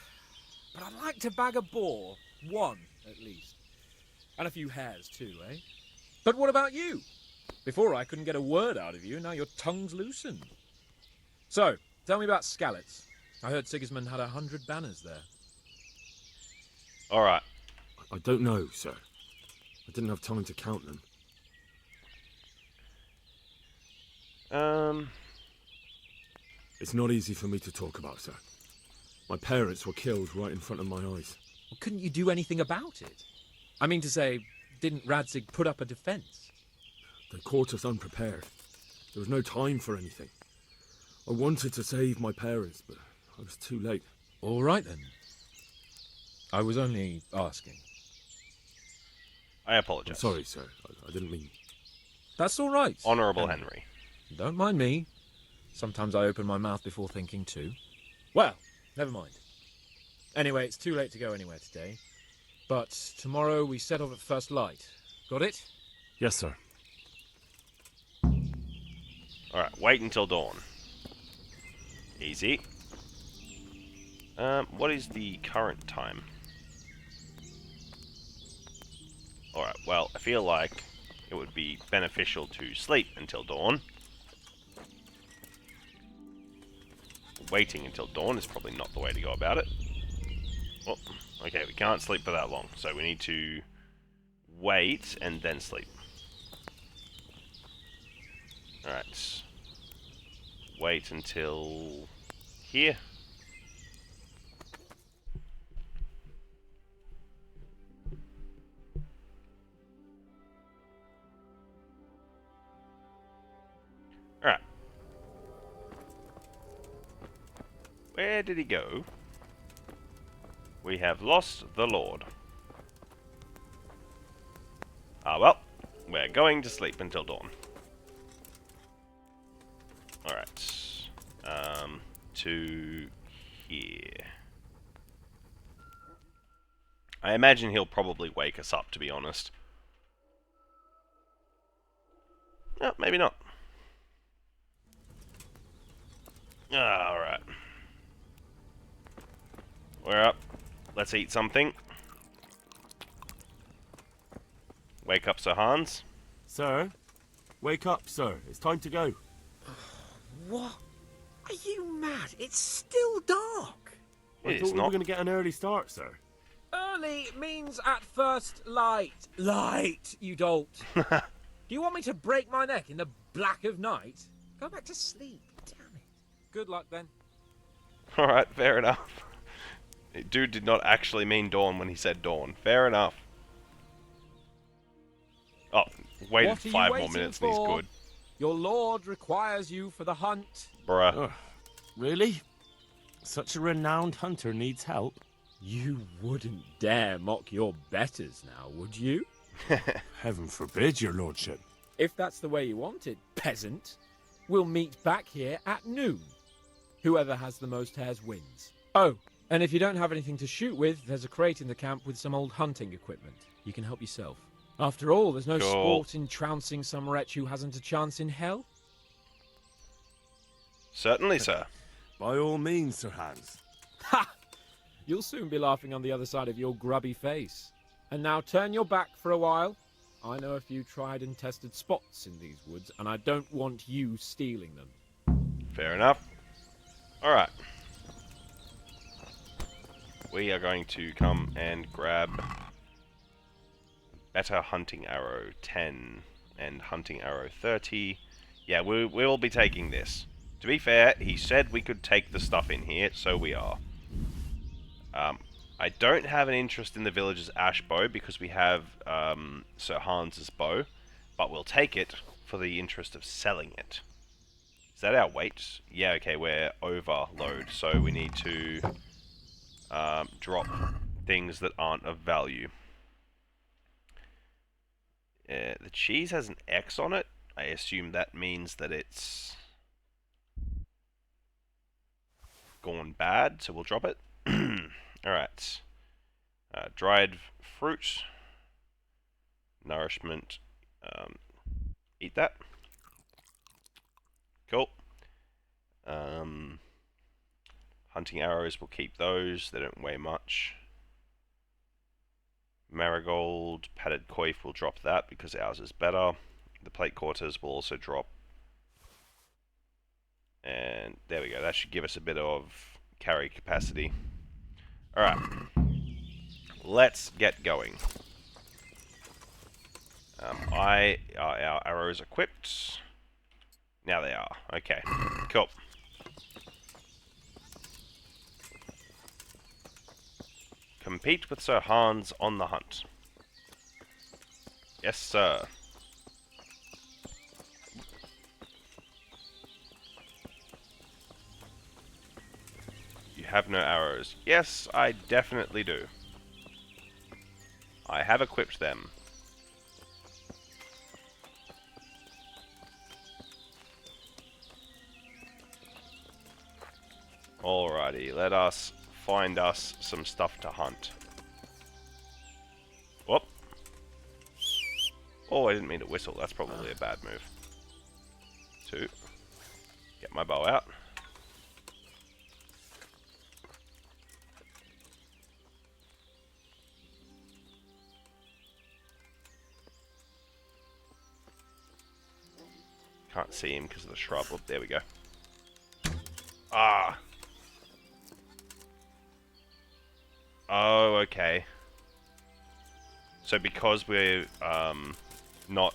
Speaker 11: But I'd like to bag a boar. One, at least. And a few hares, too, eh? But what about you? Before I couldn't get a word out of you, now your tongue's loosened. So, tell me about Skalitz. I heard Sigismund had 100 banners there.
Speaker 1: All right.
Speaker 4: I don't know, sir. I didn't have time to count them. It's not easy for me to talk about, sir. My parents were killed right in front of my eyes.
Speaker 11: Well, couldn't you do anything about it? I mean to say, didn't Radzig put up a defence?
Speaker 4: They caught us unprepared. There was no time for anything. I wanted to save my parents, but I was too late.
Speaker 14: All right, then. I was only asking.
Speaker 1: I apologise.
Speaker 4: I'm sorry, sir. I didn't mean...
Speaker 14: That's all right.
Speaker 1: Honourable Henry.
Speaker 14: Don't mind me. Sometimes I open my mouth before thinking too. Well, never mind. Anyway, it's too late to go anywhere today. But tomorrow we set off at first light. Got it?
Speaker 4: Yes, sir.
Speaker 1: Alright, wait until dawn. Easy. What is the current time? Alright, well, I feel like it would be beneficial to sleep until dawn. Waiting until dawn is probably not the way to go about it. Well, okay, we can't sleep for that long, so we need to wait and then sleep. Alright. Wait until here. Alright. Where did he go? We have lost the Lord. Ah, well. We're going to sleep until dawn. Alright. To here. I imagine he'll probably wake us up, to be honest. No, maybe not. Alright. We're up. Let's eat something. Wake up, Sir Hans.
Speaker 4: Sir? Wake up, sir. It's time to go.
Speaker 15: What? Are you mad? It's still dark.
Speaker 4: I thought we were going to get an early start, sir.
Speaker 11: Early means at first light. Light, you dolt. Do you want me to break my neck in the black of night? Go back to sleep. Damn it. Good luck, then.
Speaker 1: Alright, fair enough. Dude did not actually mean dawn when he said dawn. Fair enough. Oh, waited 5 more minutes and he's good.
Speaker 11: Your lord requires you for the hunt.
Speaker 1: Bruh.
Speaker 4: Really? Such a renowned hunter needs help?
Speaker 11: You wouldn't dare mock your betters now, would you?
Speaker 4: Heaven forbid, your lordship.
Speaker 11: If that's the way you want it, peasant, we'll meet back here at noon. Whoever has the most hares wins. Oh, and if you don't have anything to shoot with, there's a crate in the camp with some old hunting equipment. You can help yourself. After all, there's no sport in trouncing some wretch who hasn't a chance in hell.
Speaker 1: Certainly, sir.
Speaker 4: By all means, Sir Hans.
Speaker 11: Ha! You'll soon be laughing on the other side of your grubby face.
Speaker 14: And now turn your back for a while. I know a few tried and tested spots in these woods, and I don't want you stealing them.
Speaker 1: Fair enough. Alright. We are going to come and grab better hunting arrow 10 and hunting arrow 30. Yeah, we'll be taking this. To be fair, he said we could take the stuff in here, so we are. I don't have an interest in the village's ash bow because we have Sir Hans's bow, but we'll take it for the interest of selling it. Is that our weight? Yeah, okay, we're overload, so we need to drop things that aren't of value. The cheese has an X on it. I assume that means that it's gone bad, so we'll drop it. Alright. Dried fruit. Nourishment. Eat that. Cool. Hunting arrows, we'll keep those. They don't weigh much. Marigold, padded coif, we'll drop that because ours is better. The plate quarters will also drop. And there we go. That should give us a bit of carry capacity. Alright. Let's get going. Are our arrows equipped? Now they are. Okay. Cool. Compete with Sir Hans on the hunt. Yes, sir. You have no arrows. Yes, I definitely do. I have equipped them. Alrighty, let us find us some stuff to hunt. Whoop. Oh, I didn't mean to whistle. That's probably a bad move. 2. Get my bow out. Can't see him because of the shrub. Oh, there we go. Ah. Oh, okay. So because we're not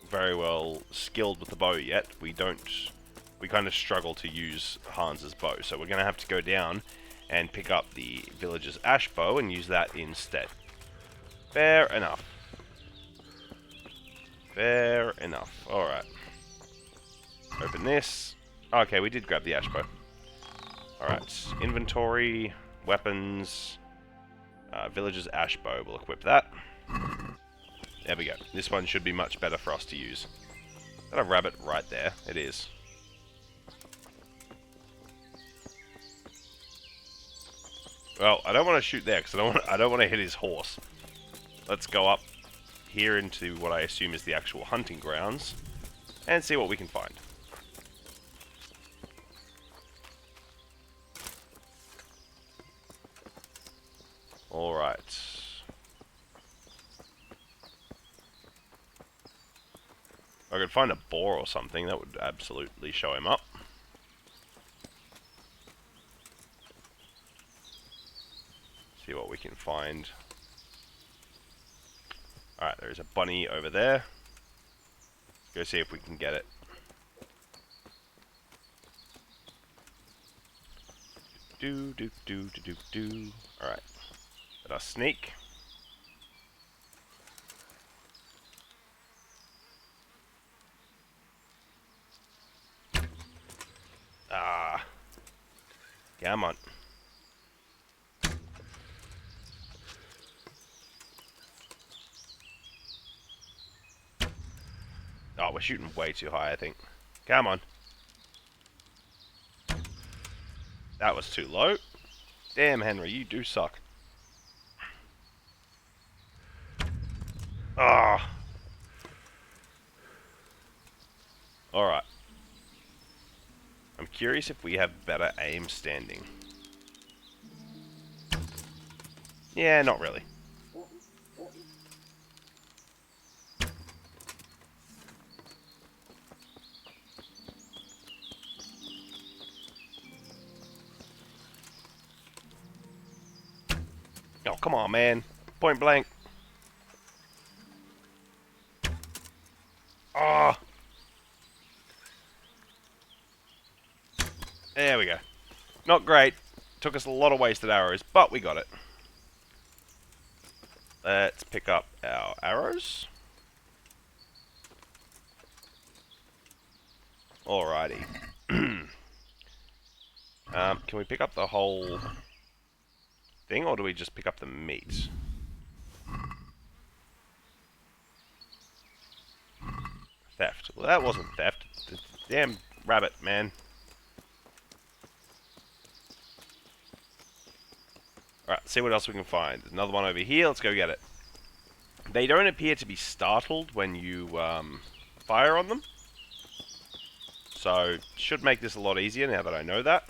Speaker 1: very well skilled with the bow yet, we kind of struggle to use Hans's bow. So we're going to have to go down and pick up the village's ash bow and use that instead. Fair enough. Fair enough. Alright. Open this. Okay, we did grab the ash bow. Alright. Inventory, weapons, village's ash bow. We'll equip that. There we go. This one should be much better for us to use. Is that a rabbit right there? It is. Well, I don't want to shoot there because I don't want to hit his horse. Let's go up here into what I assume is the actual hunting grounds and see what we can find. Alright. If I could find a boar or something, that would absolutely show him up. See what we can find. Alright, there's a bunny over there. Go see if we can get it. Do do do do do do. Alright. Let us sneak. Ah. Come on. Oh, we're shooting way too high, I think. Come on. That was too low. Damn, Henry, you do suck. Ah. Alright. I'm curious if we have better aim standing. Yeah, not really. Oh, come on, man. Point blank. Oh. There we go. Not great. Took us a lot of wasted arrows, but we got it. Let's pick up our arrows. Alrighty. Can we pick up the whole thing, or do we just pick up the meat? Theft. Well, that wasn't theft. The damn rabbit, man. Alright, see what else we can find. There's another one over here. Let's go get it. They don't appear to be startled when you fire on them. So, should make this a lot easier now that I know that.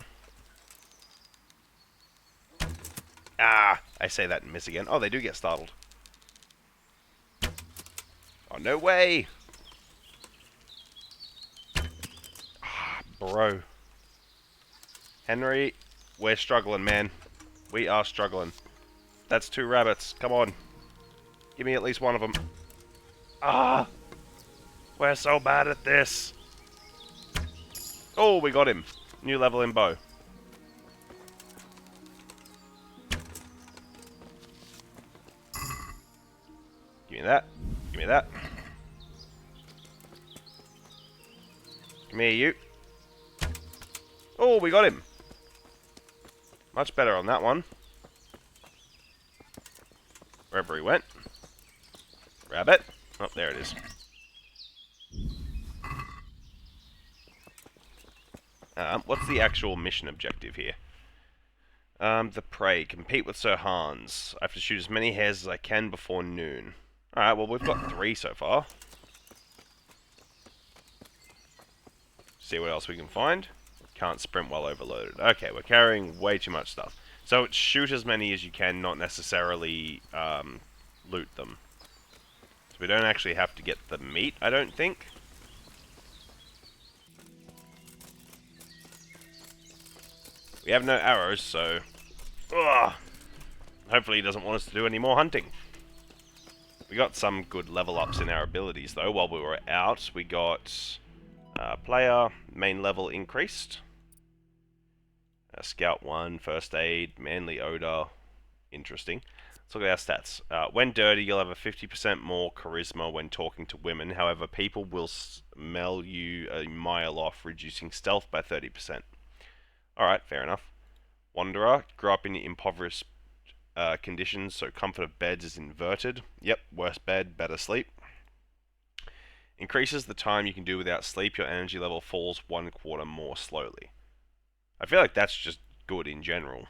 Speaker 1: Ah! I say that and miss again. Oh, they do get startled. Oh, no way! Ah, bro. Henry, we're struggling, man. We are struggling. That's 2 rabbits. Come on. Give me at least one of them. Ah! We're so bad at this. Oh, we got him. New level in bow. Give me that. Give me that. Come here, you. Oh, we got him. Much better on that one. Wherever he went. Rabbit. Oh, there it is. What's the actual mission objective here? The prey. Compete with Sir Hans. I have to shoot as many hares as I can before noon. Alright, well, we've got 3 so far. See what else we can find. Can't sprint while overloaded. Okay, we're carrying way too much stuff. So it's shoot as many as you can, not necessarily loot them. So we don't actually have to get the meat, I don't think. We have no arrows, so... Ugh. Hopefully he doesn't want us to do any more hunting. We got some good level ups in our abilities, though, while we were out. We got... player, main level increased. Scout 1, First Aid, Manly Odor. Interesting. Let's look at our stats. When dirty, you'll have a 50% more charisma when talking to women. However, people will smell you a mile off, reducing stealth by 30%. Alright, fair enough. Wanderer, grew up in impoverished conditions, so comfort of beds is inverted. Yep, worse bed, better sleep. Increases the time you can do without sleep, your energy level falls 1/4 more slowly. I feel like that's just good in general.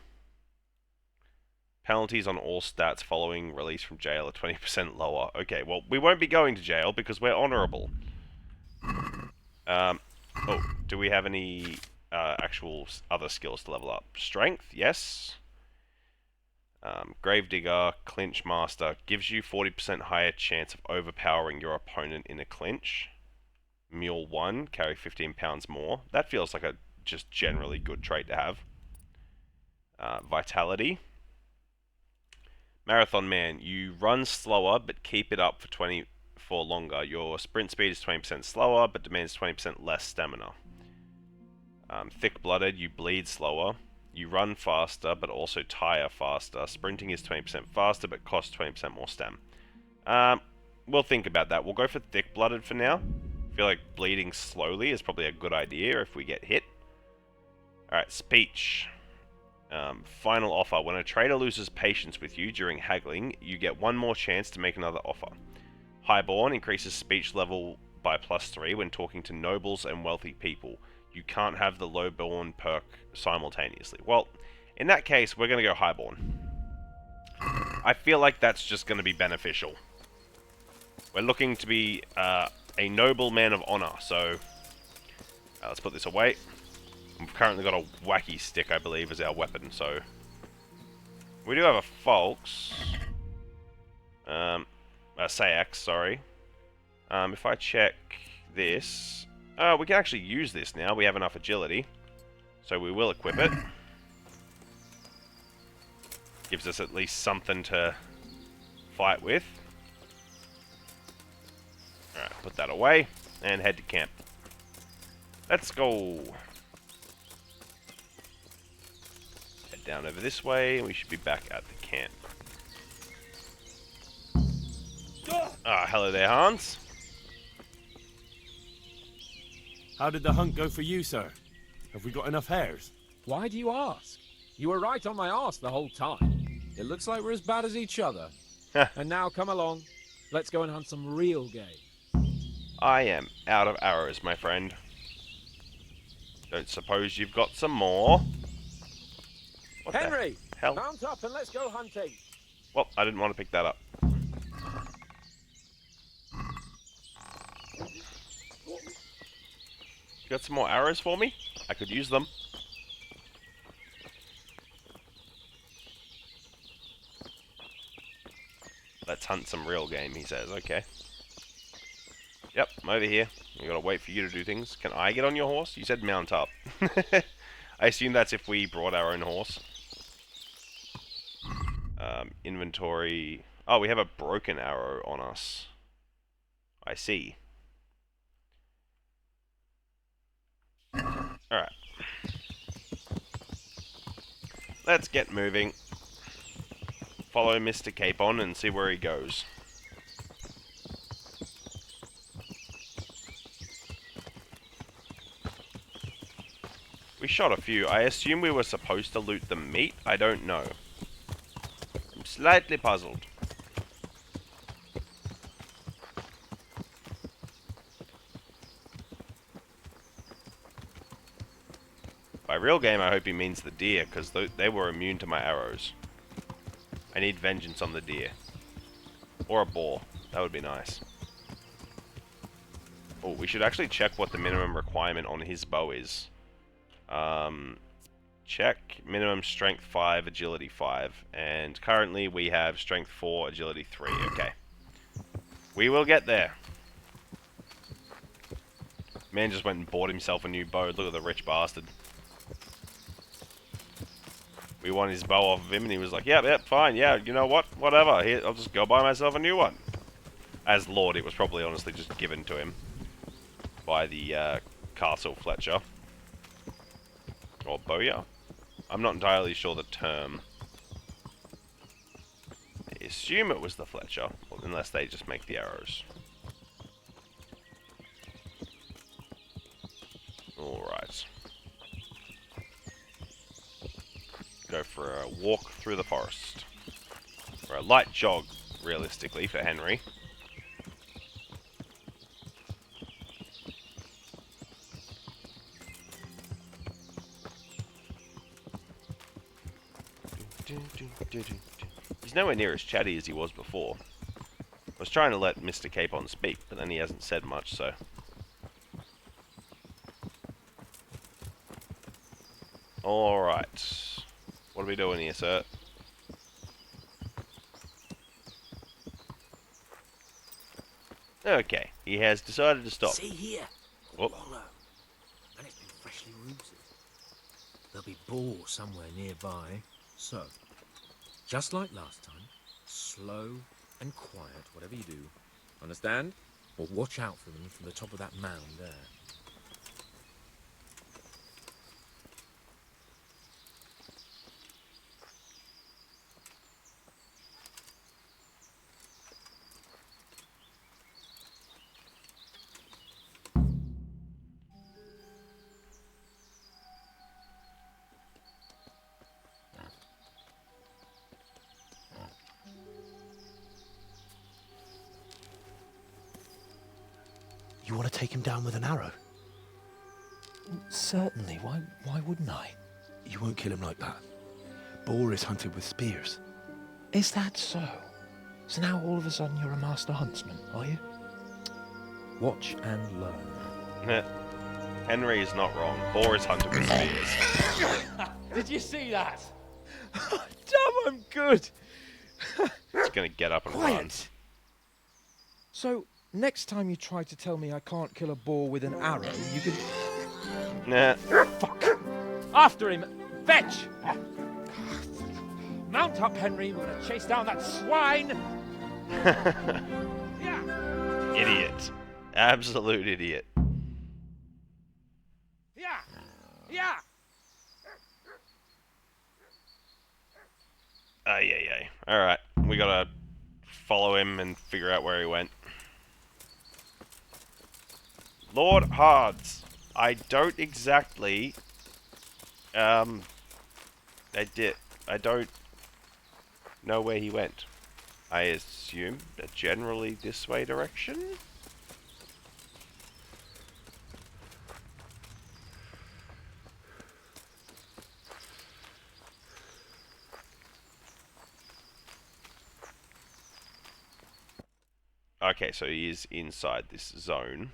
Speaker 1: Penalties on all stats following release from jail are 20% lower. Okay, well, we won't be going to jail because we're honourable. Oh, do we have any actual other skills to level up? Strength, yes. Gravedigger, Clinch Master, gives you 40% higher chance of overpowering your opponent in a clinch. Mule 1, carry 15 pounds more. That feels like a just generally good trait to have. Vitality. Marathon Man, you run slower but keep it up for longer. Your sprint speed is 20% slower but demands 20% less stamina. Thick-blooded, you bleed slower. You run faster, but also tire faster. Sprinting is 20% faster, but costs 20% more stam. We'll think about that. We'll go for thick-blooded for now. I feel like bleeding slowly is probably a good idea if we get hit. Alright, speech. Final offer. When a trader loses patience with you during haggling, you get 1 more chance to make another offer. Highborn increases speech level by +3 when talking to nobles and wealthy people. You can't have the lowborn perk simultaneously. Well, in that case, we're going to go highborn. I feel like that's just going to be beneficial. We're looking to be a noble man of honor, so let's put this away. We've currently got a wacky stick, I believe, as our weapon, so... We do have a Folks. Sayax, sorry. If I check this... we can actually use this now. We have enough agility. So we will equip it. Gives us at least something to fight with. Alright, put that away and head to camp. Let's go. Head down over this way and we should be back at the camp. Ah, hello there, Hans.
Speaker 2: How did the hunt go for you, sir? Have we got enough hares?
Speaker 14: Why do you ask? You were right on my arse the whole time. It looks like we're as bad as each other. And now come along. Let's go and hunt some real game.
Speaker 1: I am out of arrows, my friend. Don't suppose you've got some more? What
Speaker 14: Henry!
Speaker 1: the hell?
Speaker 14: Mount up and let's go hunting.
Speaker 1: Well, I didn't want to pick that up. You got some more arrows for me? I could use them. Let's hunt some real game, he says. Okay. Yep, I'm over here. We gotta wait for you to do things. Can I get on your horse? You said mount up. I assume that's if we brought our own horse. Inventory. Oh, we have a broken arrow on us. I see. Alright. Let's get moving. Follow Mr. Capon and see where he goes. We shot a few. I assume we were supposed to loot the meat? I don't know. I'm slightly puzzled. By real game, I hope he means the deer, because they were immune to my arrows. I need vengeance on the deer. Or a boar. That would be nice. Oh, we should actually check what the minimum requirement on his bow is. Check. Minimum strength 5, agility 5. And currently we have strength 4, agility 3. Okay. We will get there. Man just went and bought himself a new bow. Look at the rich bastard. We won his bow off of him and he was like, yep, fine, yeah, you know what, whatever, here, I'll just go buy myself a new one. As Lord, it was probably honestly just given to him by the Castle Fletcher. Or Bowyer. I'm not entirely sure the term. I assume it was the Fletcher, unless they just make the arrows. Alright. Go for a walk through the forest. Or a light jog, realistically, for Henry. He's nowhere near as chatty as he was before. I was trying to let Mr. Capon speak, but then he hasn't said much, so... Alright. What are we doing here, sir? Okay, he has decided to stop.
Speaker 12: See here.
Speaker 1: Oh.
Speaker 12: Hollow. And it's been freshly rooted. There'll be boar somewhere nearby. So, just like last time, slow and quiet, whatever you do. Understand? Or watch out for them from the top of that mound there.
Speaker 17: You want to take him down with an arrow?
Speaker 12: Certainly. Why wouldn't I?
Speaker 17: You won't kill him like that. Boar is hunted with spears.
Speaker 12: Is that so? So now all of a sudden you're a master huntsman, are you? Watch and learn.
Speaker 1: Henry is not wrong. Boar is hunted with spears.
Speaker 11: Did you see that? Damn, I'm good.
Speaker 1: He's gonna get up and run.
Speaker 11: So, next time you try to tell me I can't kill a boar with an arrow, you can...
Speaker 1: Nah.
Speaker 11: Fuck! After him! Fetch! Mount up, Henry. We're going to chase down that swine.
Speaker 1: Idiot. Absolute idiot.
Speaker 11: Yeah.
Speaker 1: Ay. Alright, we gotta follow him and figure out where he went. Lord Hans. I don't exactly... I don't know where he went. I assume that generally this way direction? Okay, so he is inside this zone.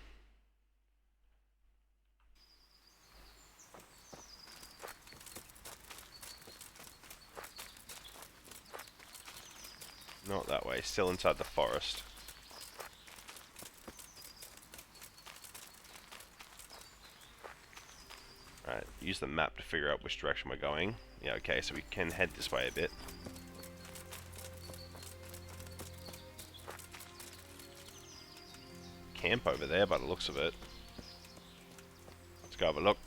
Speaker 1: Not that way, still inside the forest. Alright, use the map to figure out which direction we're going. Yeah, okay, so we can head this way a bit. Camp over there by the looks of it. Let's go have a look.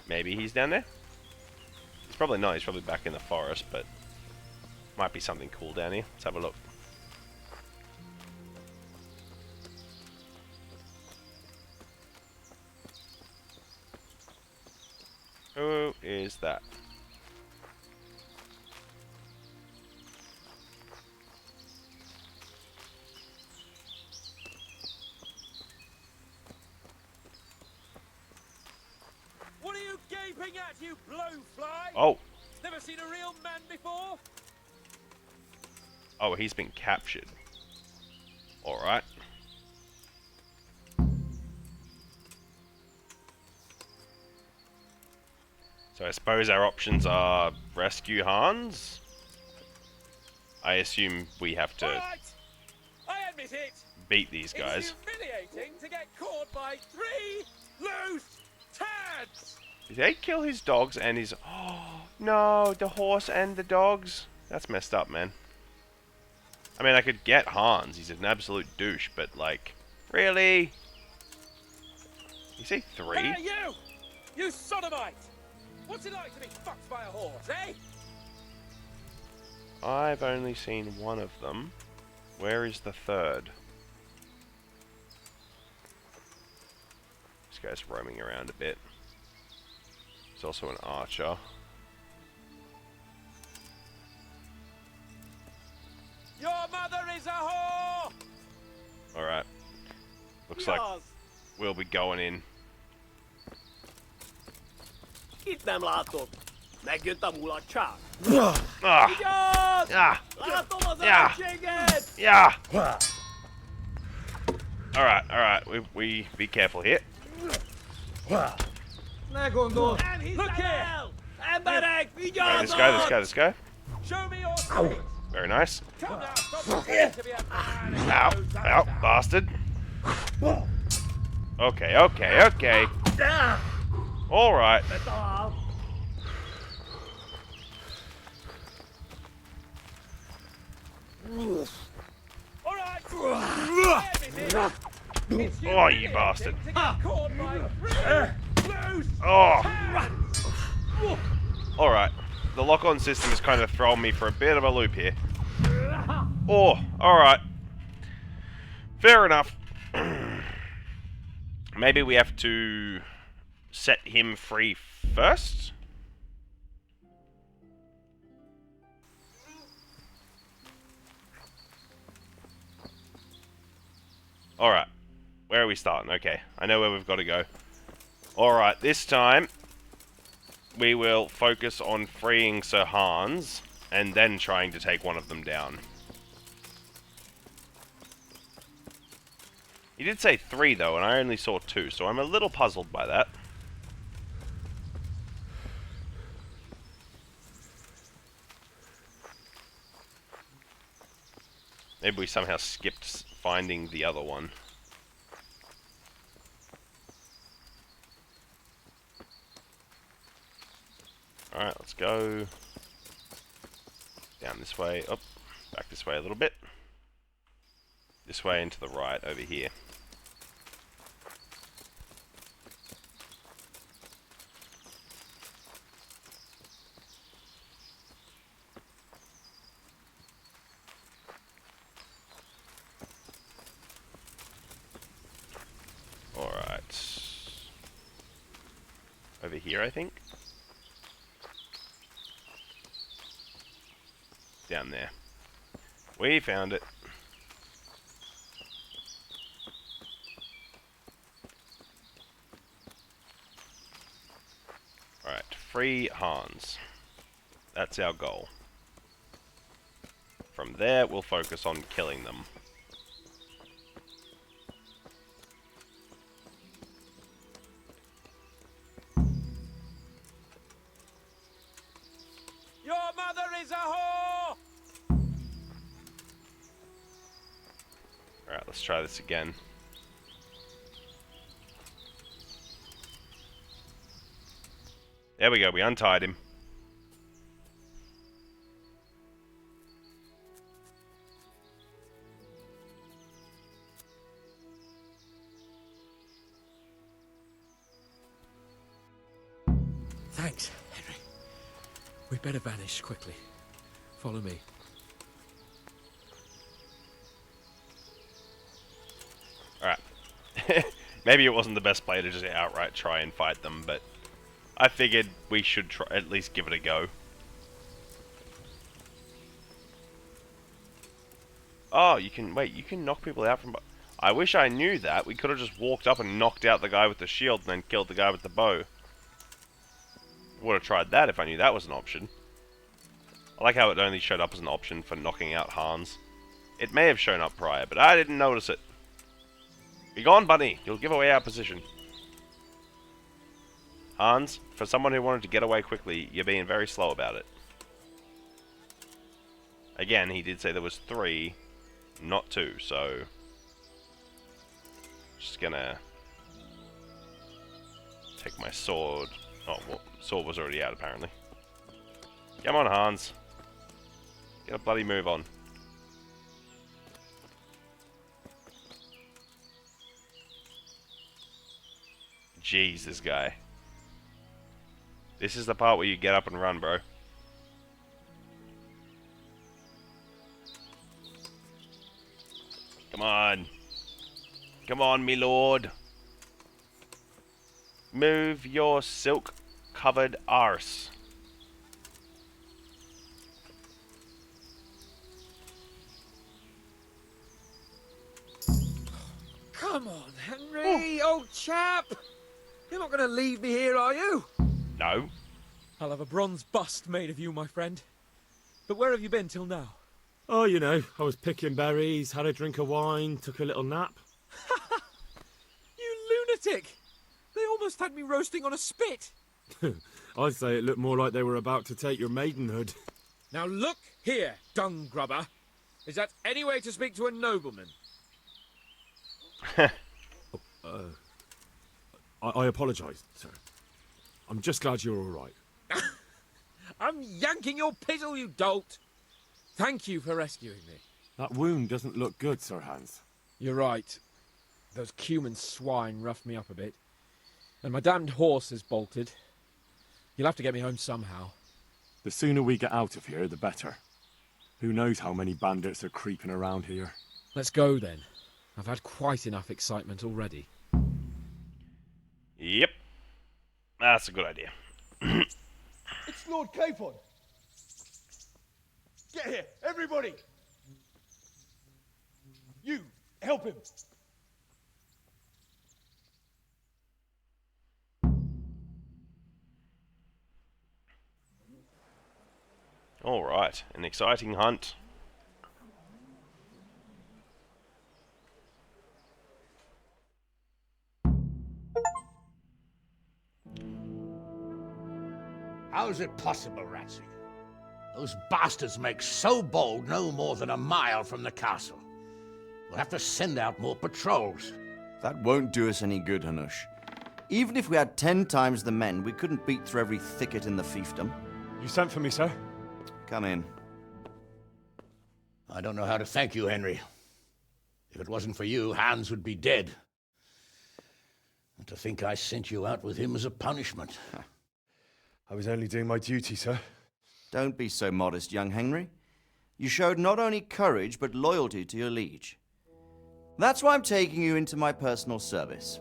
Speaker 1: Maybe he's down there? He's probably not, he's probably back in the forest, but might be something cool down here. Let's have a look. Who is that?
Speaker 15: What are you gaping at, you blowfly?
Speaker 1: Oh.
Speaker 15: Never seen a real man before?
Speaker 1: Oh, he's been captured. Alright. So I suppose our options are rescue Hans. I assume we have to
Speaker 15: I admit it.
Speaker 1: beat these guys.
Speaker 15: It's humiliating to get caught by 3 loose tads.
Speaker 1: Did they kill his dogs and his... Oh, no, the horse and the dogs? That's messed up, man. I mean, I could get Hans. He's an absolute douche, but, like, really? You say 3?
Speaker 15: Hey, you! You sodomite! What's it like to be fucked by a horse, eh?
Speaker 1: I've only seen one of them. Where is the third? This guy's roaming around a bit. He's also an archer.
Speaker 15: Your mother is a whore!
Speaker 1: Alright. Looks like we'll be going in.
Speaker 18: Itt nem látod. Megjött a mulatság. Látom az ellenséget!
Speaker 1: Yeah! Alright, we be careful here.
Speaker 15: Ne gondold! Look here! Emberek, vigyázzanak!
Speaker 1: This guy.
Speaker 15: Show me your strength!
Speaker 1: Very nice.
Speaker 15: Come now, stop pretending to be a man!
Speaker 1: Ow, bastard. Okay. Alright. Oh, you bastard. Oh. Alright. The lock-on system is kind of throwing me for a bit of a loop here. Oh, alright. Fair enough. Maybe we have to set him free first? Alright. Where are we starting? Okay, I know where we've got to go. Alright, this time we will focus on freeing Sir Hans and then trying to take one of them down. He did say 3 though, and I only saw 2, so I'm a little puzzled by that. Maybe we somehow skipped finding the other one. go down this way, up, back this way a little bit. This way and to the right over here. Alright. Over here, I think. Down there. We found it. Alright, free Hans. That's our goal. From there, we'll focus on killing them.
Speaker 15: Your mother is a whore!
Speaker 1: Alright, let's try this again. There we go, we untied him.
Speaker 14: Thanks, Henry. We'd better vanish quickly. Follow me.
Speaker 1: Alright. Maybe it wasn't the best play to just outright try and fight them, but I figured we should try, at least give it a go. Oh, you can, wait, you can knock people out from... I wish I knew that. We could have just walked up and knocked out the guy with the shield and then killed the guy with the bow. Would have tried that if I knew that was an option. I like how it only showed up as an option for knocking out Hans. It may have shown up prior, but I didn't notice it. Be gone, bunny. You'll give away our position. Hans, for someone who wanted to get away quickly, you're being very slow about it. Again, he did say there was 3, not 2, so... Just gonna... take my sword. Oh, well, sword was already out, apparently. Come on, Hans. Get a bloody move on. Jeez, this guy. This is the part where you get up and run, bro. Come on. Come on, me lord. Move your silk-covered arse.
Speaker 14: Come on, Henry, old chap. You're not going to leave me here, are you?
Speaker 1: No.
Speaker 14: I'll have a bronze bust made of you, my friend. But where have you been till now?
Speaker 4: Oh, you know, I was picking berries, had a drink of wine, took a little nap.
Speaker 14: You lunatic! They almost had me roasting on a spit.
Speaker 4: I'd say it looked more like they were about to take your maidenhood.
Speaker 14: Now look here, dung grubber. Is that any way to speak to a nobleman?
Speaker 4: I apologise, sir. I'm just glad you're all right.
Speaker 14: I'm yanking your pizzle, you dolt! Thank you for rescuing me.
Speaker 4: That wound doesn't look good, Sir Hans.
Speaker 14: You're right. Those Cuman swine roughed me up a bit. And my damned horse is bolted. You'll have to get me home somehow.
Speaker 4: The sooner we get out of here, the better. Who knows how many bandits are creeping around here.
Speaker 14: Let's go, then. I've had quite enough excitement already.
Speaker 1: Yep. That's a good idea.
Speaker 10: It's Lord Capon. Get here, everybody. You, help him.
Speaker 1: Alright, an exciting hunt.
Speaker 8: How is it possible, Ratsig? Those bastards make so bold no more than a mile from the castle. We'll have to send out more patrols.
Speaker 19: That won't do us any good, Hanush. Even if we had 10 times the men, we couldn't beat through every thicket in the fiefdom.
Speaker 4: You sent for me, sir?
Speaker 19: Come in.
Speaker 8: I don't know how to thank you, Henry. If it wasn't for you, Hans would be dead. And to think I sent you out with him as a punishment.
Speaker 4: I was only doing my duty, sir.
Speaker 19: Don't be so modest, young Henry. You showed not only courage, but loyalty to your liege. That's why I'm taking you into my personal service.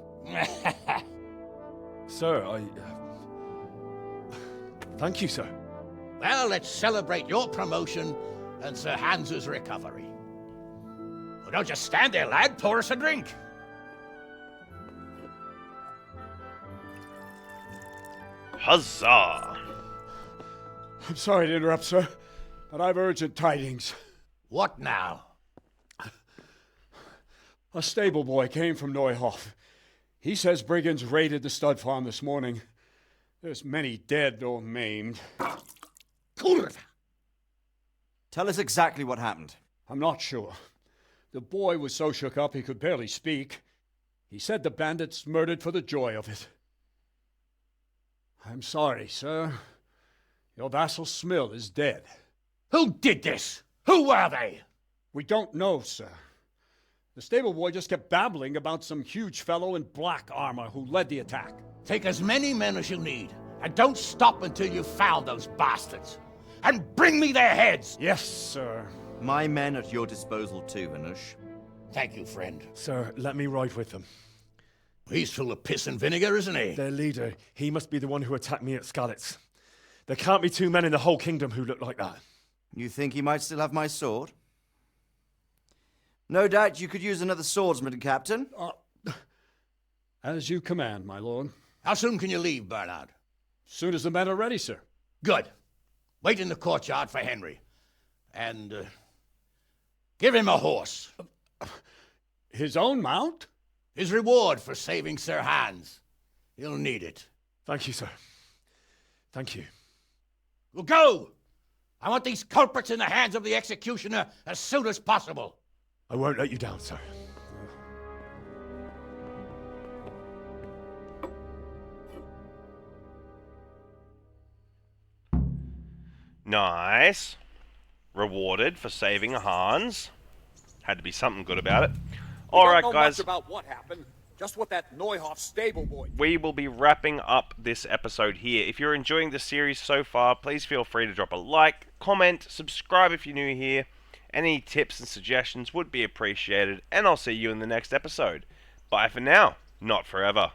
Speaker 4: Sir, thank you, sir.
Speaker 8: Well, let's celebrate your promotion and Sir Hans's recovery. Well, don't just stand there, lad. Pour us a drink.
Speaker 1: Huzzah!
Speaker 10: I'm sorry to interrupt, sir, but I've urgent tidings.
Speaker 8: What now?
Speaker 10: A stable boy came from Neuhof. He says brigands raided the stud farm this morning. There's many dead or maimed.
Speaker 8: Kurva!
Speaker 19: Tell us exactly what happened.
Speaker 10: I'm not sure. The boy was so shook up he could barely speak. He said the bandits murdered for the joy of it. I'm sorry, sir. Your vassal Smill is dead.
Speaker 8: Who did this? Who were they?
Speaker 10: We don't know, sir. The stable boy just kept babbling about some huge fellow in black armor who led the attack.
Speaker 8: Take as many men as you need, and don't stop until you've found those bastards. And bring me their heads!
Speaker 10: Yes, sir.
Speaker 19: My men at your disposal too, Hanush.
Speaker 8: Thank you, friend.
Speaker 4: Sir, let me ride with them.
Speaker 8: He's full of piss and vinegar, isn't he?
Speaker 4: Their leader, he must be the one who attacked me at Skalitz. There can't be two men in the whole kingdom who look like that.
Speaker 19: You think he might still have my sword? No doubt you could use another swordsman, Captain.
Speaker 10: As you command, my lord.
Speaker 8: How soon can you leave, Bernard?
Speaker 10: Soon as the men are ready, sir.
Speaker 8: Good. Wait in the courtyard for Henry. And give him a horse.
Speaker 10: His own mount?
Speaker 8: His reward for saving Sir Hans. He'll need it.
Speaker 4: Thank you, sir. Thank you.
Speaker 8: Well, go! I want these culprits in the hands of the executioner as soon as possible.
Speaker 4: I won't let you down, sir.
Speaker 1: Nice. Rewarded for saving Hans. Had to be something good about it. Alright,
Speaker 20: don't know
Speaker 1: guys.
Speaker 20: much about what happened, just what that Neuhof stable boy.
Speaker 1: We will be wrapping up this episode here. If you're enjoying the series so far, please feel free to drop a like, comment, subscribe if you're new here. Any tips and suggestions would be appreciated, and I'll see you in the next episode. Bye for now, not forever.